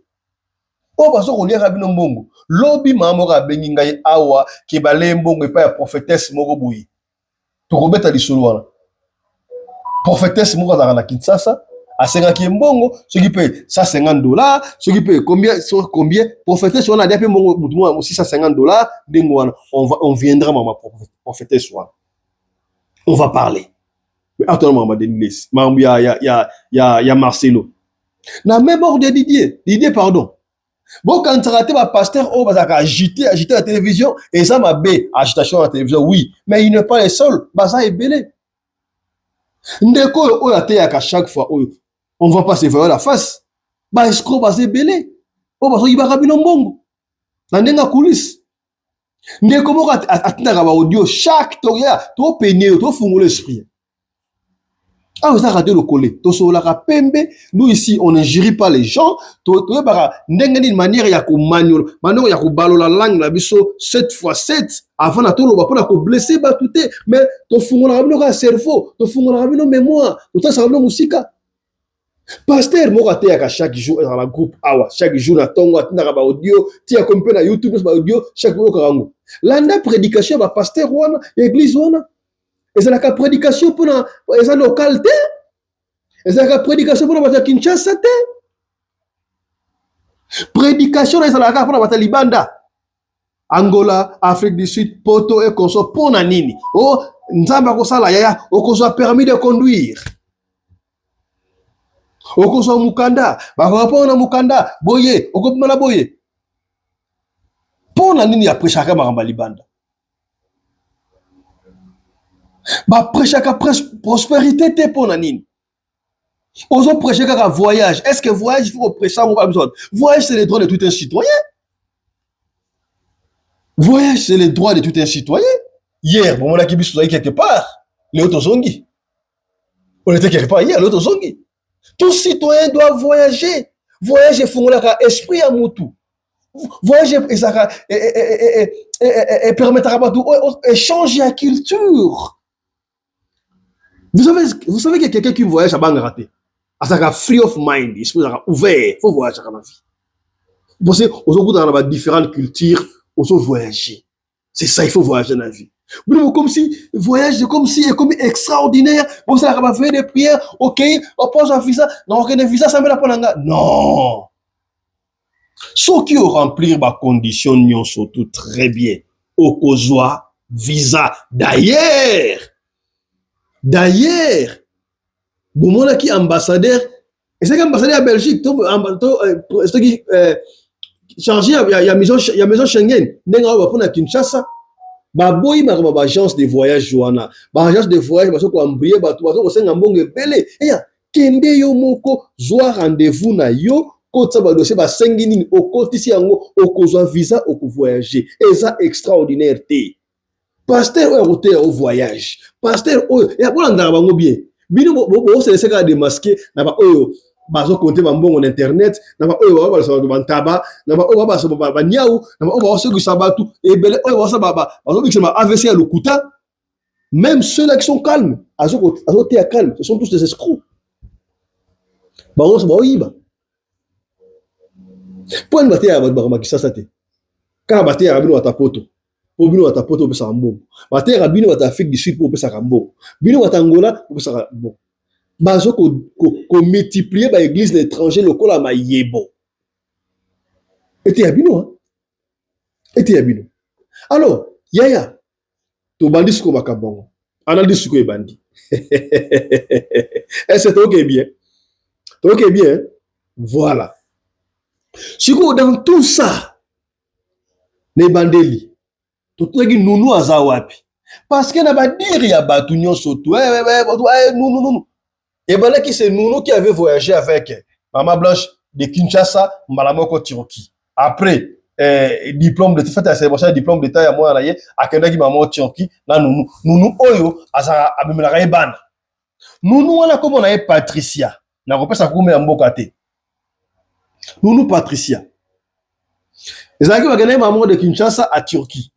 Oh baso ko liera bino mbongo. Lobi mama ka bengi ngai awa ke bale mbongo epa ya prophétesse moko boyi. To kobeta lisolo wana. Prophétesse moko za na Kinshasa, asenga ki mbongo, ce qui paye $150, ce qui paye combien prophétesse wana dia pe mbongo mutu mo $650 dengo wana. On viendra mama prophétesse wana. On va parler. Mais attends mama Denis, mambu ya Marcelo. Na même ordre de Didier pardon. Bon, quand tu as raté ma pasteur, oh, bah, ça a agité la télévision, et ça m'a bé, agitation à la télévision, oui, mais il n'est pas le seul, bah, ça est belé. Ndeko, oh, la télé, à chaque fois, oh, on va pas se voir la face, bah, escroc, bah, c'est belé. Oh, bah, il va rabiner un bongo. Nandenga coulisse. Ndeko, moi, à audio, chaque toya, toi, peigné, toi, fou l'esprit. Ah, vous avez raté le collet. Nous ici, on n'injurie pas les gens. D'une manière, il y a qu'on manio. Maintenant, il y a qu'on ballot la langue, la biso 7x7. Avant, la tolo, on va pas blesser, bah, tout est. Mais, ton fou, on a ramené un cerveau. Ton fou, on a ramené une mémoire. Tout ça, ça ramené musique. Pasteur, moi, à chaque jour, dans la groupe, chaque jour, na tongo, na ba audio, tia comme peu na YouTube, na audio, chaque jour, karango. L'année prédication, bah, pasteur, wana, église, wana. Et c'est la prédication pour la localité. Et c'est la prédication pour la Kinshasa. Prédication pour la Libanda. Angola, Afrique du Sud, Poto et Conso pour Nanini. Oh, Nzamba Kosala Yaya, au qu'on soit permis de conduire. Au qu'on soit Mukanda, Bakapona Mukanda, Boye, au qu'on soit Boye. Pour Nanini après chacun Maramba Libanda. Ba prêcher ka prospérité te pour nanine. Ozo prêcher ka voyage. Est-ce que voyage il faut prêcher ou pas besoin? Voyage c'est le droit de tout un citoyen. Voyage c'est le droit de tout un citoyen. Hier, bon on a qui biso quelque part, les autozongi. On était quelque part hier, les autozongi. Tout citoyen doit voyager. Voyager fongolaka esprit à mutu. Voyager et permettra pas tout échanger la culture. Vous savez qu'il y a quelqu'un qui voyage à Bangarate. À ça free of mind, il faut ouvert, faut voyager dans la vie. Vous savez, aujourd'hui dans la différentes cultures, on peut voyager. C'est ça, il faut voyager dans la vie. Comme si voyage, comme si est comme extraordinaire. Bon, ça va faire des prières, ok, on pose un visa, non, ok, un visa, ça me la prend. Non. Ceux qui ont rempli ma condition, nous surtout très bien. Au Kozoa, visa. D'ailleurs, bon, moi, qui ambassadeur, et c'est qu'ambassadeur à Belgique, c'est qui chargé, il y a maison Schengen, n'est-ce pas pour Kinshasa. Ba boy ma ba agence de voyage joana ba agence de voyage baso ko ambrier ba to baso ko senga mbonge pele eya kende yo moko zwa rendez-vous na yo ko tsaba dossier ba sengi nini okotisi yango okozwa visa voyager eza extraordinaire te pasteur o roté au voyage pasteur o ya bona ndaba bango bien bino bo se seka démasquer na ba oyo bazo compter ba mbongo na internet na ba oyo ba so ba ntaba na ba oyo ba so ba niau na ba oyo ba so gisabatu et bele oyo ba so ba bazo bikema AVC à Lokuta. Même ceux-là qui sont calmes azo te calme, ce sont tous des escrocs. Ba on so ba oyiba point baté ya ba makisasa te ka baté ya bino watapoto po bino watapoto pe sa mbongo baté ya bino wata Afrique du Sud po pe sa mbongo bino watangola po pe sa mbongo bazo ko multiplier ba église d'étrangers lokola mayebo. Ete yabino hein. Ete yabino. Alors, yaya to bandi suko makabongo. Analdi suko e bandi. Est-ce que OK bien? OK bien. Hein? Voilà. Suko dans tout ça ne bandeli. To tegi nunu azawapi. Parce que na ba dire ya batu nyonso to non. Et voilà qui c'est Nounou qui avait voyagé avec Maman Blanche de Kinshasa, Malamoko Tirokki. Après, diplôme de fait, c'est diplôme d'état à moi, à Kenaki Maman Tirokki, là, Nounou Oyo, à Abimela Ban. Nounou, on a comme on a Patricia. Na repère ça comme un mbokate. Nounou Patricia. Et ça qui va gagner Maman de Kinshasa à Turquie.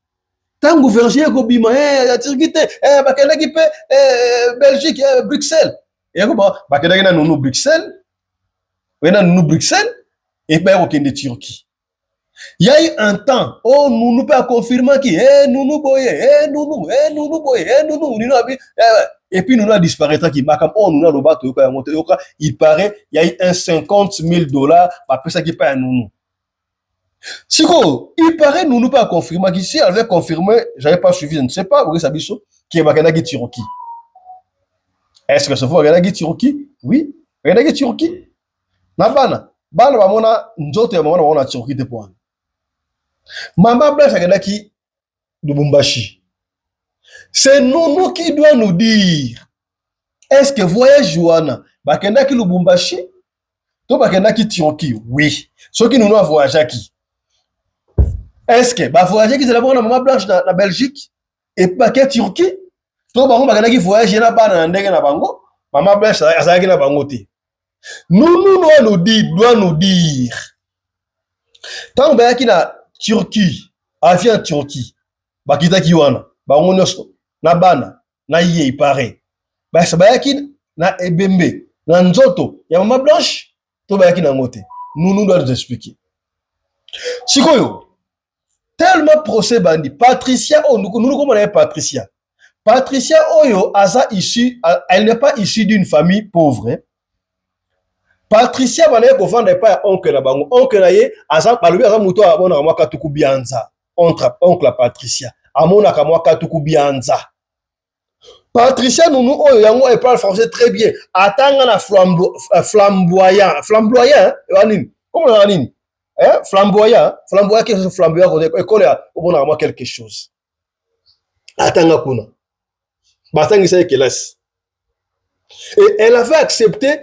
Tant que verger Kobima, à Turquie, Kenaki Belgique, Bruxelles. Et comment bakenda na nounou Bruxelles et ben au de Turquie. Il y a eu un temps oh nounou pas confirmer qui nounou boye nounou et puis nounou a disparu qui makam oh nounou lo bato ko monter il paraît il y a eu un $50,000 ba pesa qui pas nounou. Siko il paraît nounou pas confirmer qui si elle avait confirmé j'avais pas suivi je ne sais pas où ça biso qui est bakenda qui Turquie. Est-ce que ça faut regarder Turquie? Oui, regarder Turquie. Nabana, bana bamona nzoto ya mama wana Turquie te point. Mama Blanche regarder qui Lubumbashi. C'est nous qui doit nous dire est-ce que voyage Joana bakenda ki Lubumbashi to bakenda ki Turquie? Oui. Ceux qui nous ont voyagé qui? Est-ce que ba voyager qui c'est la Mama Blanche na Belgique et pas que Turquie? To bango bakana ki voyage na bana ndenge na bango Mama Blanche azaki na bango te. Nous doit nous dire tant ba ki na Turquie avion Turquie bakita ki wana bango nyoso na bana na yé paraît ba sa ba ki na ebembe na nzoto ya Mama Blanche to ba ki na ngote. Nous doit nous expliquer sikoyo tellement procès bandi Patricia nous comment on est Patricia Oyo aza issue, elle n'est pas issue d'une famille pauvre. Hein? Patricia banaye ko vendre pas oncle na bango. Oncle na ye aza balubi aza muto abona kamwa katuku bianza. Oncle Patricia. Amona kamwa katuku bianza. Patricia nounou oyo yango elle parle français très bien. Atanga na flamboyant. Flamboyant, hein? Comment on dit? Hein? Flamboyant, qu'est-ce que flamboyant école abona kamwa quelque chose. Atanga kuna. batangisa ye kelasi. Et elle avait accepté.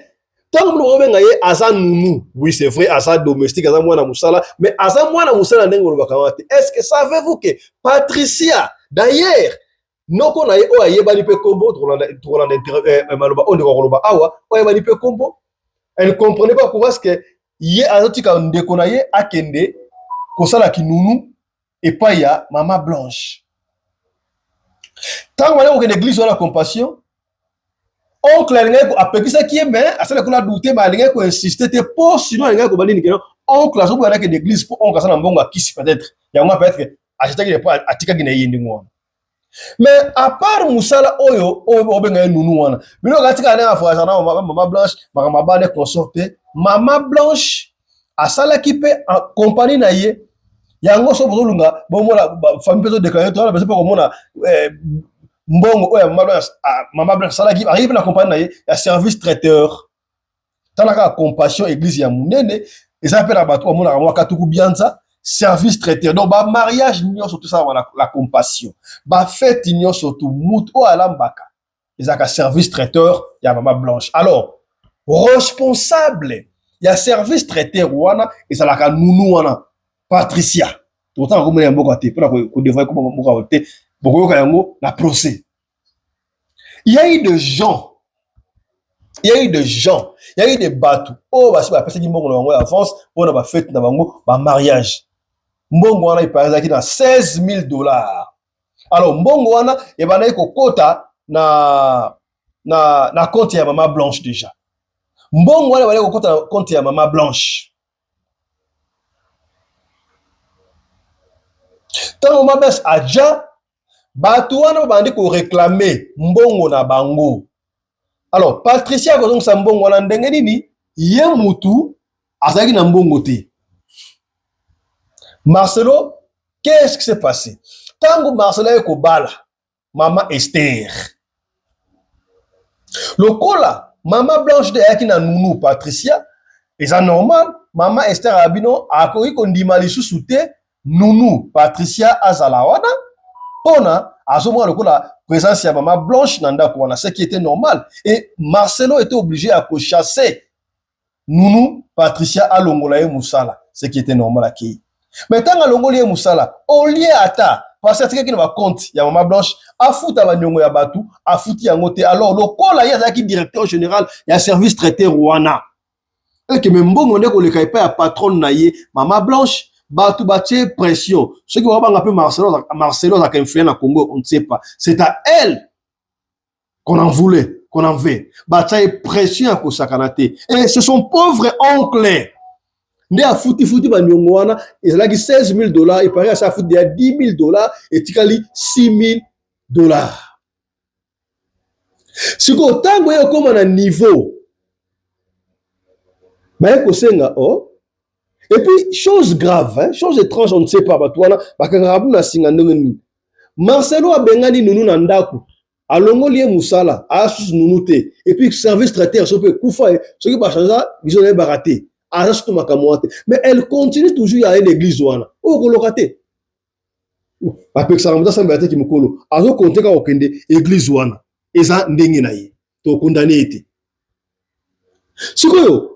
Tant que le Robin aye asa nounou, oui c'est vrai, asa domestique, asa mwana musala, mais asa mwana musala nengo bakamate. Est-ce que savez-vous que Patricia, d'ailleurs, noko na ye o aye bali pe combo trola maloba on de koloba awa, o aye bali pe combo. Elle ne comprenait pas pourquoi est-ce que ye azotika ndeko na ye akende kosala ki nounou et pas ya maman blanche. Tant que on est l'église on a compassion. Oncle alinga apekisa ki mais asala kula douter ba alinga ko insister te pour sinon alinga ko balini keno oncle azo bwana ke l'église pour oncle asala mbongo akisi peut-être ya ngwa peut-être acheta ki pas atika ki na yindi ngwa mais à part musala oyo obenga nunu wana bino katika na afraza na maman blanche maman bane consorte maman blanche asala ki pe en compagnie na ye yango so bozolunga bomola famille peso déclarer to na beso ko mona mbongo oya maman blanche salaki arrive na compagnie na ye ya service traiteur talaka compassion église ya munene et ça appelle la bateau mona mwa katuku bianza service traiteur donc ba mariage nyo surtout ça la compassion ba fête nyo surtout mut o alambaka ezaka service traiteur ya maman blanche alors responsable ya service traiteur wana ezalaka nunu wana Patricia pourtant comme ya mboko te pour ko devrait comme mboko te beaucoup yango na procès. Il y a eu des gens, il y a eu des bateaux. Oh, bah, c'est pas parce que mbongo na bango en France, on a ba fête na bango, ba mariage. Mbongo wana il paraît qu'il a $16,000. Alors mbongo wana e bana ko kota na compte ya maman blanche déjà. Mbongo wana bana ko kota na compte ya maman blanche. Tant maman blanche a déjà bato wana bandi ko réclamer mbongo na bango. Alors Patricia ko donc sa mbongo wana ndenge nini ye mutu azaki na mbongo te. Marcelo, qu'est-ce qui s'est passé? Tango Marcelo ko bala maman Esther. Lokola maman Blanche de yaki na nunu Patricia, et ça normal, maman Esther abino akoki ko ndima lisusu te nunu Patricia azala wana. Pona, à ce moment la présence de maman Blanche nanda kwana, ce qui était normal. Et Marcelo était obligé à chasser Nounou, Patricia à Longolaye Moussala, ce qui était normal à qui. Mais tant que Longolaye Moussala, au lieu à ta, parce que quelqu'un va compte, il y a maman Blanche, à foutre à Banyongo ya Batou, à foutre à Ngote. Alors, le col là, il y a qui directeur général, il y a service traité Rwanda. Et que même bon, on est qu'on le pas à patron naïe, maman Blanche. Batou batie pression. Ceux qui vont appeler Marcelo a influé dans le Congo, on ne sait pas. C'est à elle qu'on en voulait, qu'on en veut. Batie pression à Kosakanate. Et c'est son pauvre oncle. Né a fouti banyongwana, il a dit $16,000, il paraît à ça fouti $10,000 et tikali $6,000. Si vous avez comme un niveau, mais kosenga oh. Et puis, chose grave, hein, chose étrange, on ne sait pas, Marcelo a bengani nunu nandaku, alongo lié musala, asus nunu te, et puis service traiteur, ce peut koufa, ce qui va changer, ils ont baraté, asus tout makamoate. Mais elle continue toujours à l'église ouana. Oh, kolokate. Avec ça, on a sambaté qui me colo. Azo compte quand okende église ouana. Et ça, ndengi naïe. To condamné été. Sikoyo.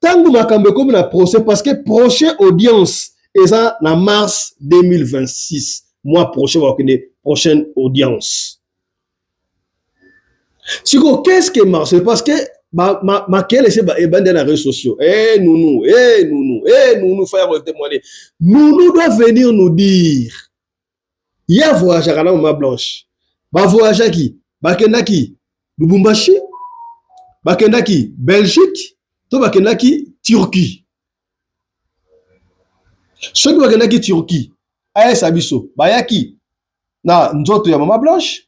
Tango makambe comme na procès parce que prochaine audience est ça en mars 2026 mois prochain va connaître prochaine audience. Siko qu'est-ce que mars parce que ma quelle c'est dans les réseaux sociaux nounou faire témoigner nounou doit venir nous dire il y a voyage à la maman blanche ba voyage qui ba kenaki Lubumbashi ba kenaki Belgique to bakendaki Turquie. Ceux qui bakendaki Turquie, aye sabiso, bayaki na nzoto ya maman blanche.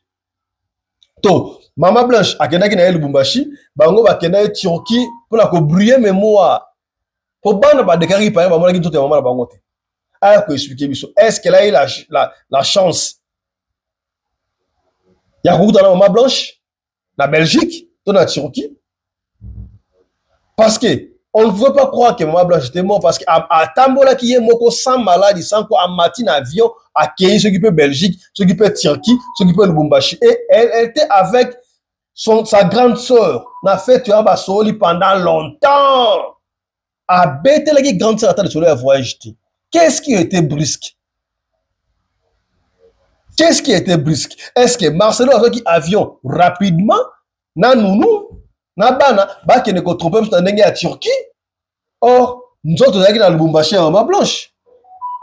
To maman blanche akendaki na Lubumbashi, bango bakendaki Turquie pour la ko brûler mémoire. Pour bana ba déclarer par maman ki nzoto ya maman bango te. Aye ko expliquer biso. Est-ce qu'elle a eu la chance? Ya ko na maman blanche na Belgique, to na Turquie. Parce que On ne pouvait pas croire que Maman Blanche était morte parce qu'à Tambola qui est moko sans maladie, sans quoi, en matin avion, à Kenya, ce qui peut Belgique, ce qui peut Turquie, ce qui peut Lubumbashi. Et elle était avec sa grande sœur. On a fait tu as Soli pendant longtemps. À bête la grande sœur de Soli à voyage. Qu'est-ce qui était brusque? Qu'est-ce qui était brusque? Est-ce que Marcelo a fait avion rapidement? Na nounou, na bana, ba qui ne trompe pas à Turquie. Or, nous autres, on a Lubumbashi à Maman Blanche.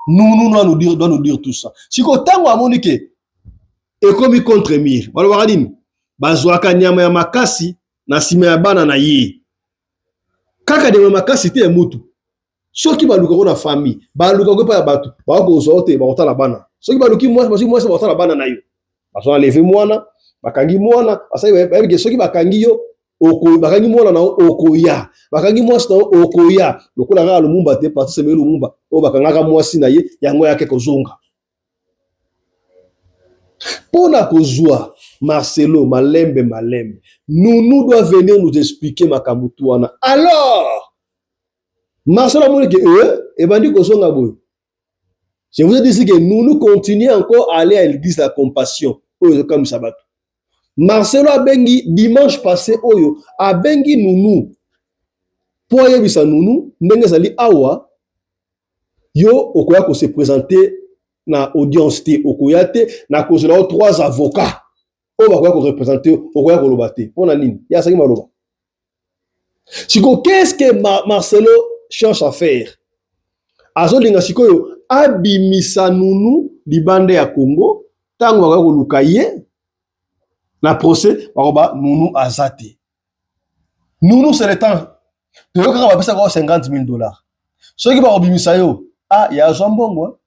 Nous doit nous dire tout ça. Si vous avez Monique, et comme il contre Mir, vous allez dire, Bazouaka Nyama Makasi, na sime ya bana na ye. Kaka de Makasi te mutu. Soki baluka ko na famille, baluka ko pa ya batu, ba ko zote ba otala bana. Soki baluki moi ba otala bana na yo. Bazo lever mwana, bakangi mwana, asai ba ke soki bakangi yo oko bakangi mwana na okoya. Bakangi mwasi na okoya. Lokola nga lumumba te parti se lumumba. O bakanga mwasi na ye yango yake kozonga. Pona kozwa Marcelo Malembe. Nous doit venir nous expliquer Makamutouana. Alors, Marcelo Monique et bandi kozonga boy. Je vous ai dit que nous continuons encore à aller à l'église de la compassion. Comme Sabat. Marcelo Abengi dimanche passé oyo Abengi Nounou. Pour y bisa Nounou, ndengezali awa yo okoya ko se présenter na audience te okoyate na kozela 3 avocats. On va quoi représenter au quoi kolobate on a nini ya saki maloba siko qu'est-ce que Marcelo cherche à faire azolinga sikoyo abimisa Nounou libande ya Congo tango ba koluka ye na procès baroba Nounou azate Nounou c'est le temps to yoka ba pesa ko $50,000 soki ba obimisa yo ya zombongo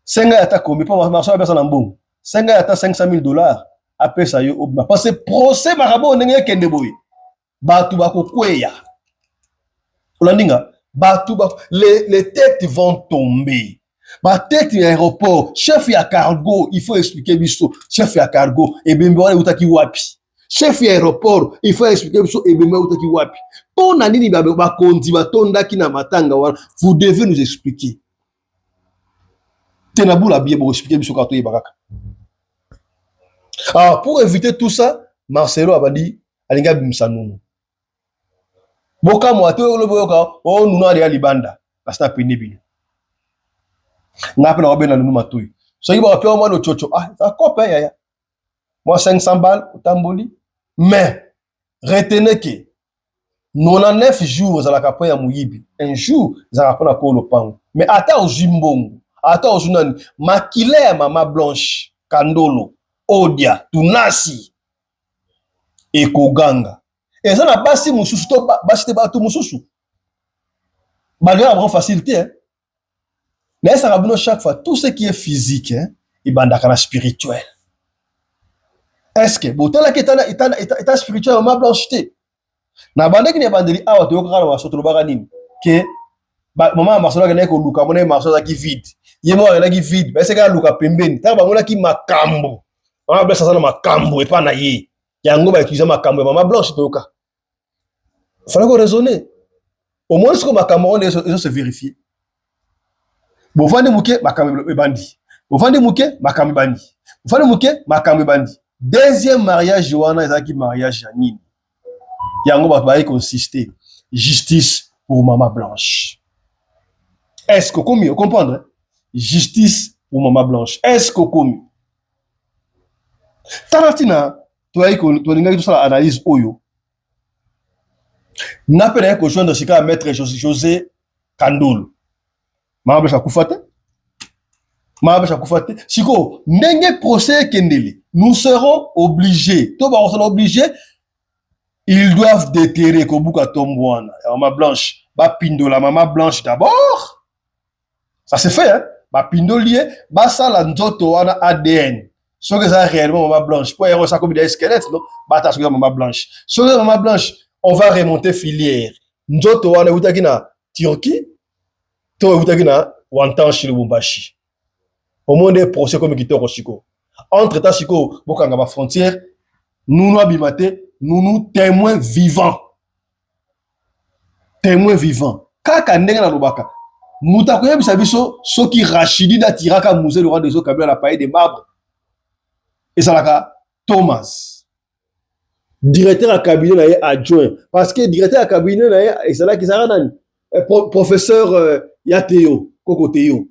senga ya ta kombi pa Marcelo pesa na mbongo senga ya ta $500,000 après ça yo parce que procès marabo ndenge kende boy batu bakokweya olandinga batu les têtes vont tomber ba tête ya aéroport chef ya cargo il faut expliquer biso chef ya cargo et bembe wala utaki wapi chef ya aéroport il faut expliquer biso et bembe utaki wapi pona nini ba kondi batondaki na matanga wana vous devez nous expliquer tenabula bien pour expliquer biso kato yebaka. Alors, pour éviter tout ça, Marcelo a dit, Alinga bimsa Nounou. Boka mwate o loboka, o Nounou a libanda, parce que pénible. N'a pas na Nounou matouille. So il va appeler moi le chocho. Ça cope ya. Moi 500 balles au Tamboli. Mais retenez que 99 jours à la capoeira Mouyibi. Un jour, ça va prendre pour le pan. Mais attends au Jimbongo. Attends au Junani. Makile Maman Blanche, Kandolo. Odia, Tunasi, et Koganga. Et ça n'a pas si Moussous, bâché pas tout Moussous. Malgré la grande facilité, hein. Mais ça a chaque fois, tout ce qui est physique, hein, il est spirituel. Est-ce que, bon, tel que est spirituel, on m'a blanchité. Na bande qui n'est pas de ah, tu vas voir, sur le baranim, que, maman, Marcelo, qui n'est que Luka, mon Marcelo qui vide. Il est mort, il est vide. Mais c'est que Luka Pembeni, t'as pas qui m'a cambo. Maman Blanche ça na makambo et pas na ye. Yango ba utiliser makambo Maman Blanche toka. Fallait qu'on raisonner. Au moins ce que makambo on est se vérifier. Bon vande muke makambo bandi. Bon vande muke makambo bandi. Bon vande muke makambo bandi. Deuxième mariage Johanna ezaki mariage Janine. Yango ba consister justice pour Maman Blanche. Est-ce que comme comprendre justice pour Maman Blanche. Est-ce que comme Taratina, tu as dit ça analyse Oyo. N'a pas de joindre ce cas maître José Kandolo. Maman Blanche Koufate. Maman Blanche Koufate. Siko, n'engé procès Kendele. Nous serons obligés. Tout va on obligé. Ils doivent déterrer Kobuka Tombouana. Maman Blanche, ba pindola Maman Blanche d'abord. Ça se fait, hein? Ba pindolier, ba ça la nzoto wana ADN. Ce que ça réellement Maman Blanche, pour y ça comme des squelettes, non? Bata sur Maman Blanche. Sur Maman Blanche, on va remonter filière. Nous on est utakina Turquie, to utakina wantan chez Lubumbashi. Au moins des procès comme qui te Rochiko. Entre ta Chiko, bokanga ba frontière, nous nous abimate, nous nous témoins vivants. témoin vivant. Kaka ndenge na lobaka. Muta koyebisa biso soki Rachidi da tiraka musée le roi des eaux Kabila la paille de marbre. Et ça laka Thomas. Directeur à cabinet na ye adjoint. Parce que directeur à cabinet na ye et ça là qui sera nani professeur Yateo Koko Teo.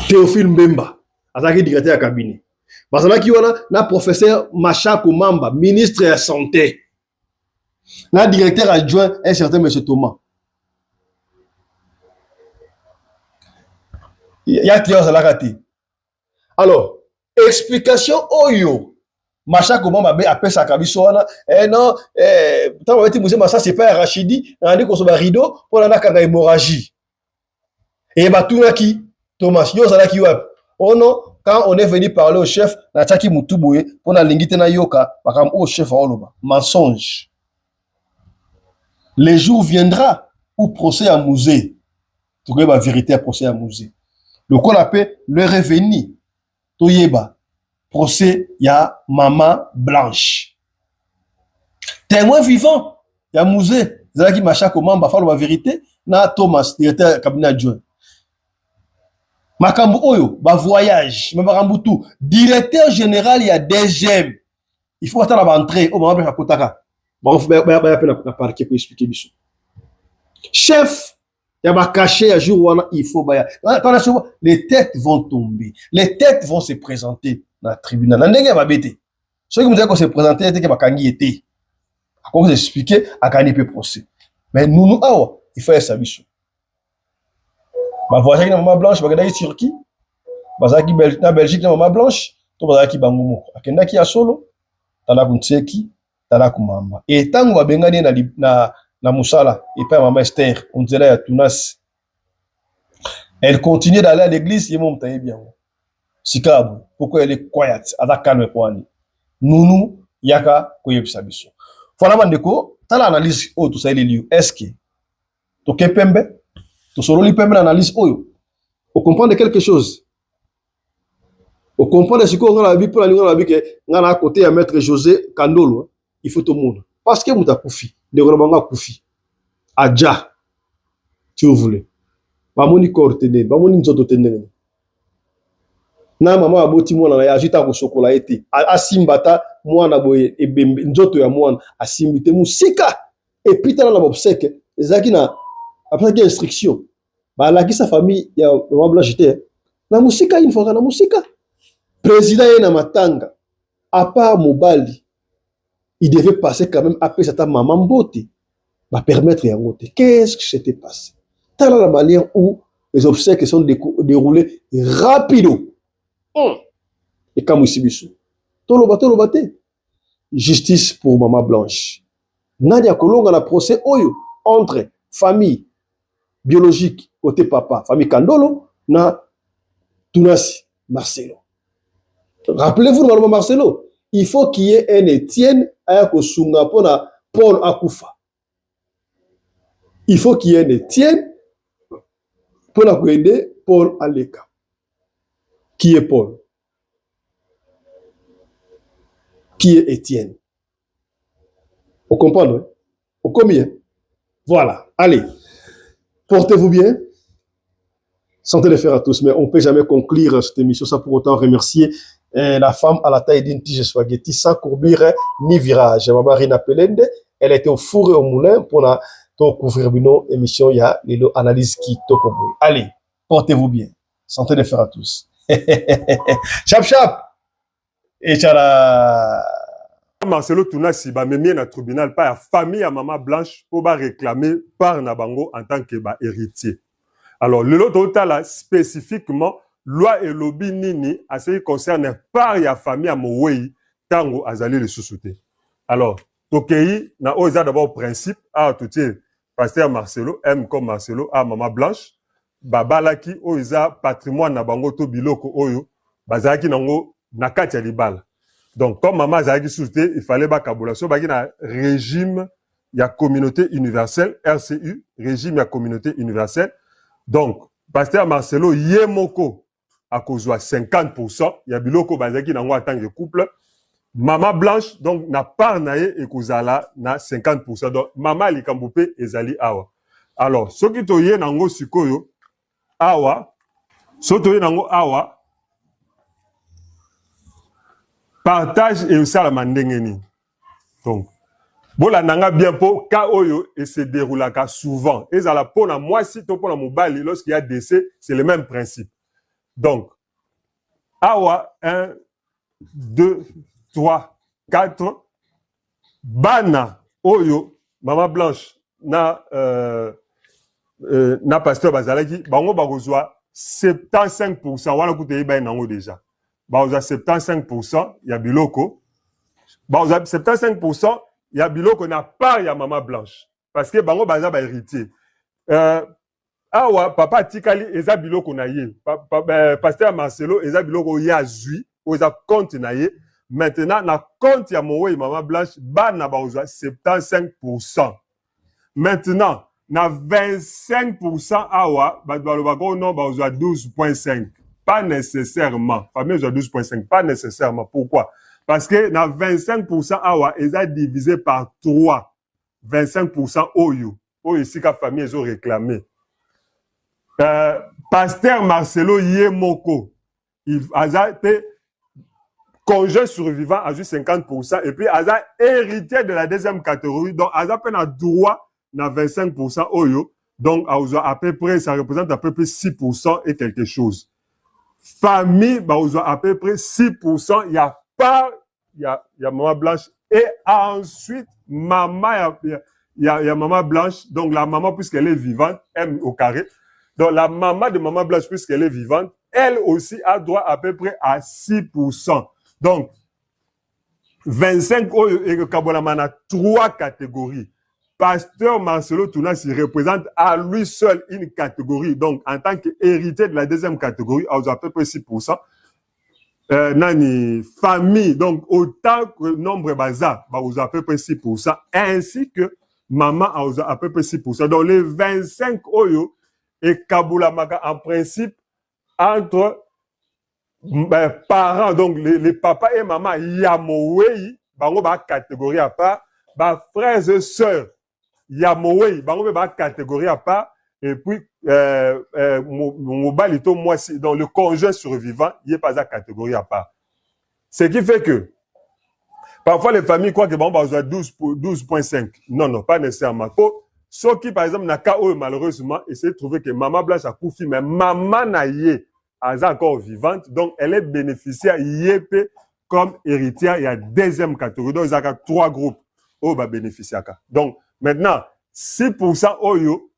Théophile Mbemba. Azaki directeur à cabinet. Parce que là qui wana na professeur Machako Mamba, ministre de la santé. Na directeur adjoint un certain monsieur Thomas. Yateo Zalakati. Alors, explication oyo. Machako Mamba appelle ça kabiso wana. Non, tant on va dire ça c'est pas Rachidi, on a dit qu'on se bat rideau pour la kanga hémorragie. Et batunaki Thomas yo Zalaki wap. Oh non, quand on est venu parler au chef, na tchaki mutuboye pour na lingite na yoka, bakam au chef oloba. Mensonge. Les jours viendra où procès à musée. Tu connais la vérité à procès à musée. Le qu'on appelle le revenu. Toyeba. Procès ya maman blanche. Témoin vivant. Ya musée. Zalaki Machako Mamba fa la vérité na Thomas directeur cabinet adjoint. Makambu oyo ba voyage, makambu tout. Directeur général ya DGM. Il faut attendre la entrée au moment de kotaka. Ba na parquet pour expliquer biso. Chef ya ba caché ya jour wana il faut ba les têtes vont tomber. Les têtes vont se présenter dans le tribunal. Na ndenge ba bête. Ceux qui me disent qu'on se présenter était que ba kangi était. À quoi vous expliquer à gagner peu procès. Mais nous awa, il faut ça biso. Ba voyage na maman blanche ba ganda ki Turquie. Bazaki na Belgique na maman blanche, to bazaki bangumo. Akenda ki ya solo, tala kuntseki, tala kumamba. Et tango ba bengani na musala et pas maman Esther, on dirait ya Tunas. Elle continue d'aller à l'église, et mon taille bien. Sikabu, pourquoi elle est quiet, avec calme poani. Nous yaka koyebisa biso. Voilà mandeko, tala analyse o tout ça les lieux. Est-ce que to kepembe, to sololi pembe analyse oyo. On comprend de quelque chose. On comprend de ce qu'on a la vie pour la vie que ngana à côté à maître José Kandolo, il faut tout le monde. Parce que muta kufi, de robanga kufi. Adja. Si vous voulez. Bamoni kortene, bamoni nzoto tene. Na mama aboti mwana na yajita ko sokola ete. Asimbata mwana boye ebembe nzoto ya mwana asimbite musika. Et puis tala na bobseke, ezaki na après que instruction. Ba la ki sa famille ya mama blanche te. Na musika une fois na musika. Président na matanga. À part Mobali, il devait passer quand même après cette maman Mbote. Va permettre à monter. Qu'est-ce qui s'était passé? Dans la manière où les obsèques sont déroulées rapido. Et comme ici, tolo bate. Justice pour maman blanche. Nadia Kolonga na procès oyo entre famille biologique côté papa, famille Kandolo na Tunasi Marcelo. Rappelez-vous normalement Marcelo, il faut qu'il y ait un Étienne à Kosunga pour Paul Akoufa. Il faut qu'il y ait un Étienne pour aider Paul Aleka. Qui est Paul? Qui est Étienne? On comprend, non? On combien? Voilà. Allez. Portez-vous bien. Santé les faire à tous. Mais on ne peut jamais conclure cette émission sans pour autant remercier la femme à la taille d'une tige spaghetti sans courbure ni virage. Marina Pelende, elle était au four et au moulin pour la couvrir une émission. Il y a les analyses qui topent. Allez, portez-vous bien. Santé les faire à tous. Chap chap. Et tchala. Marcelo Tunasi ba memie na tribunal pas la famille à maman blanche pour ba réclamer par Nabango en tant que ba héritier. Alors le lot total spécifiquement loi et lobby nini à ce qui concerne par ya famille à Mowei tango azali le sous-souté. Alors tokei na oza d'abord principe à tout pasteur Marcelo M comme Marcelo à maman blanche babalaki oza patrimoine na bango to biloko oyo bazaki nango na kati ya libala. Donc, comme maman Zaki Souté, il fallait bakabola. So, baki na régime, il y a communauté universelle, RCU, régime, il y a communauté universelle. Donc, pasteur Marcelo, Yemoko, à cause de 50%, il y a biloko bazaki nango en tant que couple, Maman Blanche, donc, na part naye et kozala na 50%. Donc, maman likambope ezali awa. Alors, ce qui toye nango sikoyo, awa, ce toye nango awa, partage et aussi à la mandengeni. Donc, bola nanga bien po, ka oyo, et se déroulaka souvent. Et ça la pona, moi, si to pona mobali, lorsqu'il y a décès, c'est le même principe. Donc, awa, 1, 2, 3, 4, bana, oyo, maman Blanche, na pasteur Bazalaki, bango bagozwa 75%, wana koute iba nango déjà. Bagozwa 75%, ya biloko. Bagozwa 75%, ya biloko na part ya maman Blanche. Parce que bango baza ba héritier. Awa, papa tikali, eza biloko na ye. Pasteur Marcelo, eza biloko ya zui, ou eza compte na ye. Maintenant, na compte ya mowe maman Blanche, bana bagozwa 75%. Maintenant, na 25% awa, non, 12.5. Pas nécessairement. Famille 12.5. Pas nécessairement. Pourquoi? Parce que na 25% awa, ils ont divisé par 3. 25% oyo. Oyo, ici, la famille, ils ont réclamé. Pasteur Marcelo Yemoko, il a été conjoint survivant à juste 50%. Et puis, il a héritier de la deuxième catégorie. Donc, il a peine à droit na 25% oyo, donc à peu près, ça représente à peu près 6% et quelque chose. Famille, à peu près 6%, il y a pas, il y a maman Blanche, et ensuite, maman, il y a maman Blanche, donc la maman, puisqu'elle est vivante, M au carré, donc la maman de maman Blanche, puisqu'elle est vivante, elle aussi a droit à peu près à 6%. Donc, 25 oyo, et le Kabolama a 3 catégories. Pasteur Marcelo Tounas, il représente à lui seul une catégorie. Donc, en tant qu'héritier de la deuxième catégorie, à peu près 6%. Nani, famille, donc autant que nombre bazar, à peu près 6%. Ainsi que maman, à peu près 6%. Donc, les 25 oyo et Kabulamaka, en principe, entre parents, donc les papas et maman, Yamowei, bango ba catégorie à part, frères et sœurs, Yamowei, bango ba catégorie à part, et puis mobalito moi dans le conjoint survivant, il est pas à catégorie à part. Ce qui fait que parfois les familles croient que bon bah 12.5. Non, pas nécessairement. Ceux qui par exemple n'a qu'à eux malheureusement essayer de trouver que maman Blanche a couffé, mais maman naïe est encore vivante, donc elle est bénéficiaire YP comme héritière. Il y a deuxième catégorie, donc il y a 3 groupes au bas bénéficiaire. Donc maintenant 6% oyo,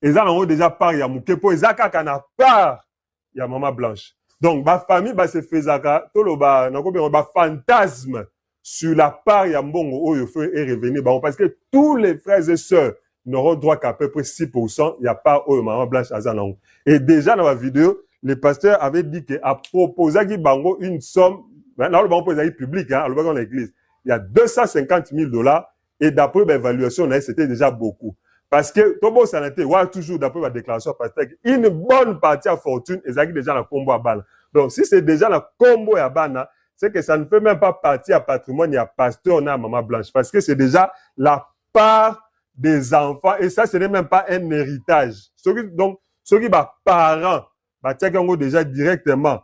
ils ont déjà part ya mukepo, ils ont na part ya maman Blanche. Donc ma famille ba se faisaka tout le ba fantasme sur la part ya mbongo oyo fait et revenir parce que tous les frères et sœurs n'auront droit qu'à peu près 6%, il y a pas oyo maman Blanche azanango. Et déjà dans la vidéo, le pasteur avait dit que a proposé qui bango une somme, maintenant le bango proposé public hein, dans l'église. Il y a $250,000 et d'après l'évaluation c'était déjà beaucoup. Parce que Tobo Sanate, toujours d'après ma déclaration pasteur, une bonne partie à fortune est déjà la combo à Bana. Donc si c'est déjà la combo à Bana, c'est que ça ne fait même pas partie à patrimoine, il y a pasteur, on a maman Blanche. Parce que c'est déjà la part des enfants et ça ce n'est même pas un héritage. Donc ceux qui parents, déjà directement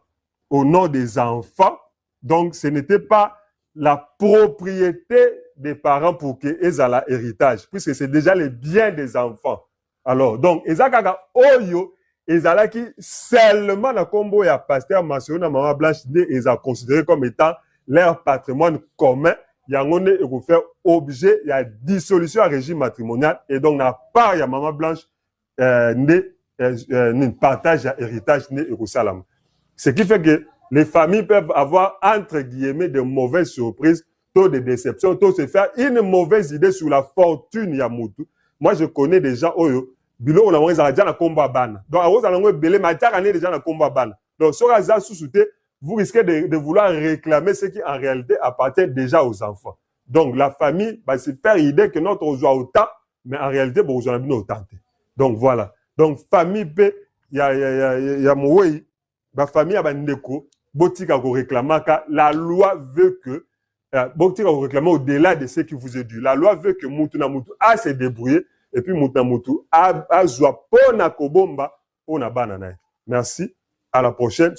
au nom des enfants, donc ce n'était pas la propriété des parents pour qu'ils aient l'héritage, puisque c'est déjà les biens des enfants. Alors, donc, ezakaka oyo, ezalaki seulement la combo ya pasteur Marcelo na maman Blanche, ils ont considéré comme étant leur patrimoine commun. Yangone et vous faire objet, il y a dissolution à régime matrimonial, et donc, na part ya maman Blanche, partage à héritage né et salam. Ce qui fait que les familles peuvent avoir, entre guillemets, de mauvaises surprises, taux de déception, taux se faire une mauvaise idée sur la fortune Yamutu. Moi, je connais des gens, bilo, on a déjà un combat ban. Donc, on a belé, mais déjà un combat ban. Donc, sur la sous-souté, vous risquez de vouloir réclamer ce qui, en réalité, appartient déjà aux enfants. Donc, la famille va se faire idée que notre on joue autant, mais en réalité, bon, on a bien autant. Donc, voilà. Donc, famille, il y a Moué, la famille a bandeko, botika ko réclamaka, la loi veut que Botika vous réclamer au-delà de ce qui vous est dû. La loi veut que Moutou na Moutou a se débrouiller et puis Moutou na Moutou a joie pona kobomba pona banana. Merci, à la prochaine.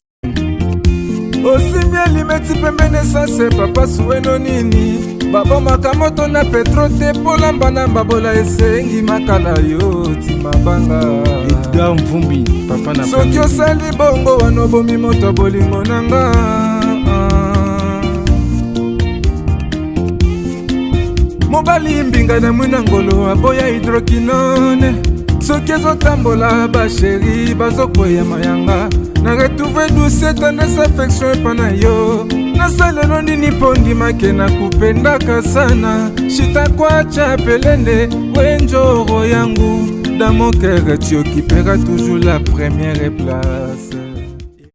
Osimia limeti pembene sase papa sueno nini baba makamoto na petro te polamba na babola esengi makala yo timabanga Edgar Mvumbi papa na soki osali bongo wanobomi moto bolingo nanga mobali mbinga na mwina ngolo aboya hydroquinone soki ezotambola basheri bazokoya mayanga na retrouve douce tendresse affection epana yo nasalelo nini pondimake na kupendaka sana shitakwacha pelende wenjoro yangu dans mon cœur tu occuperas toujours la première place.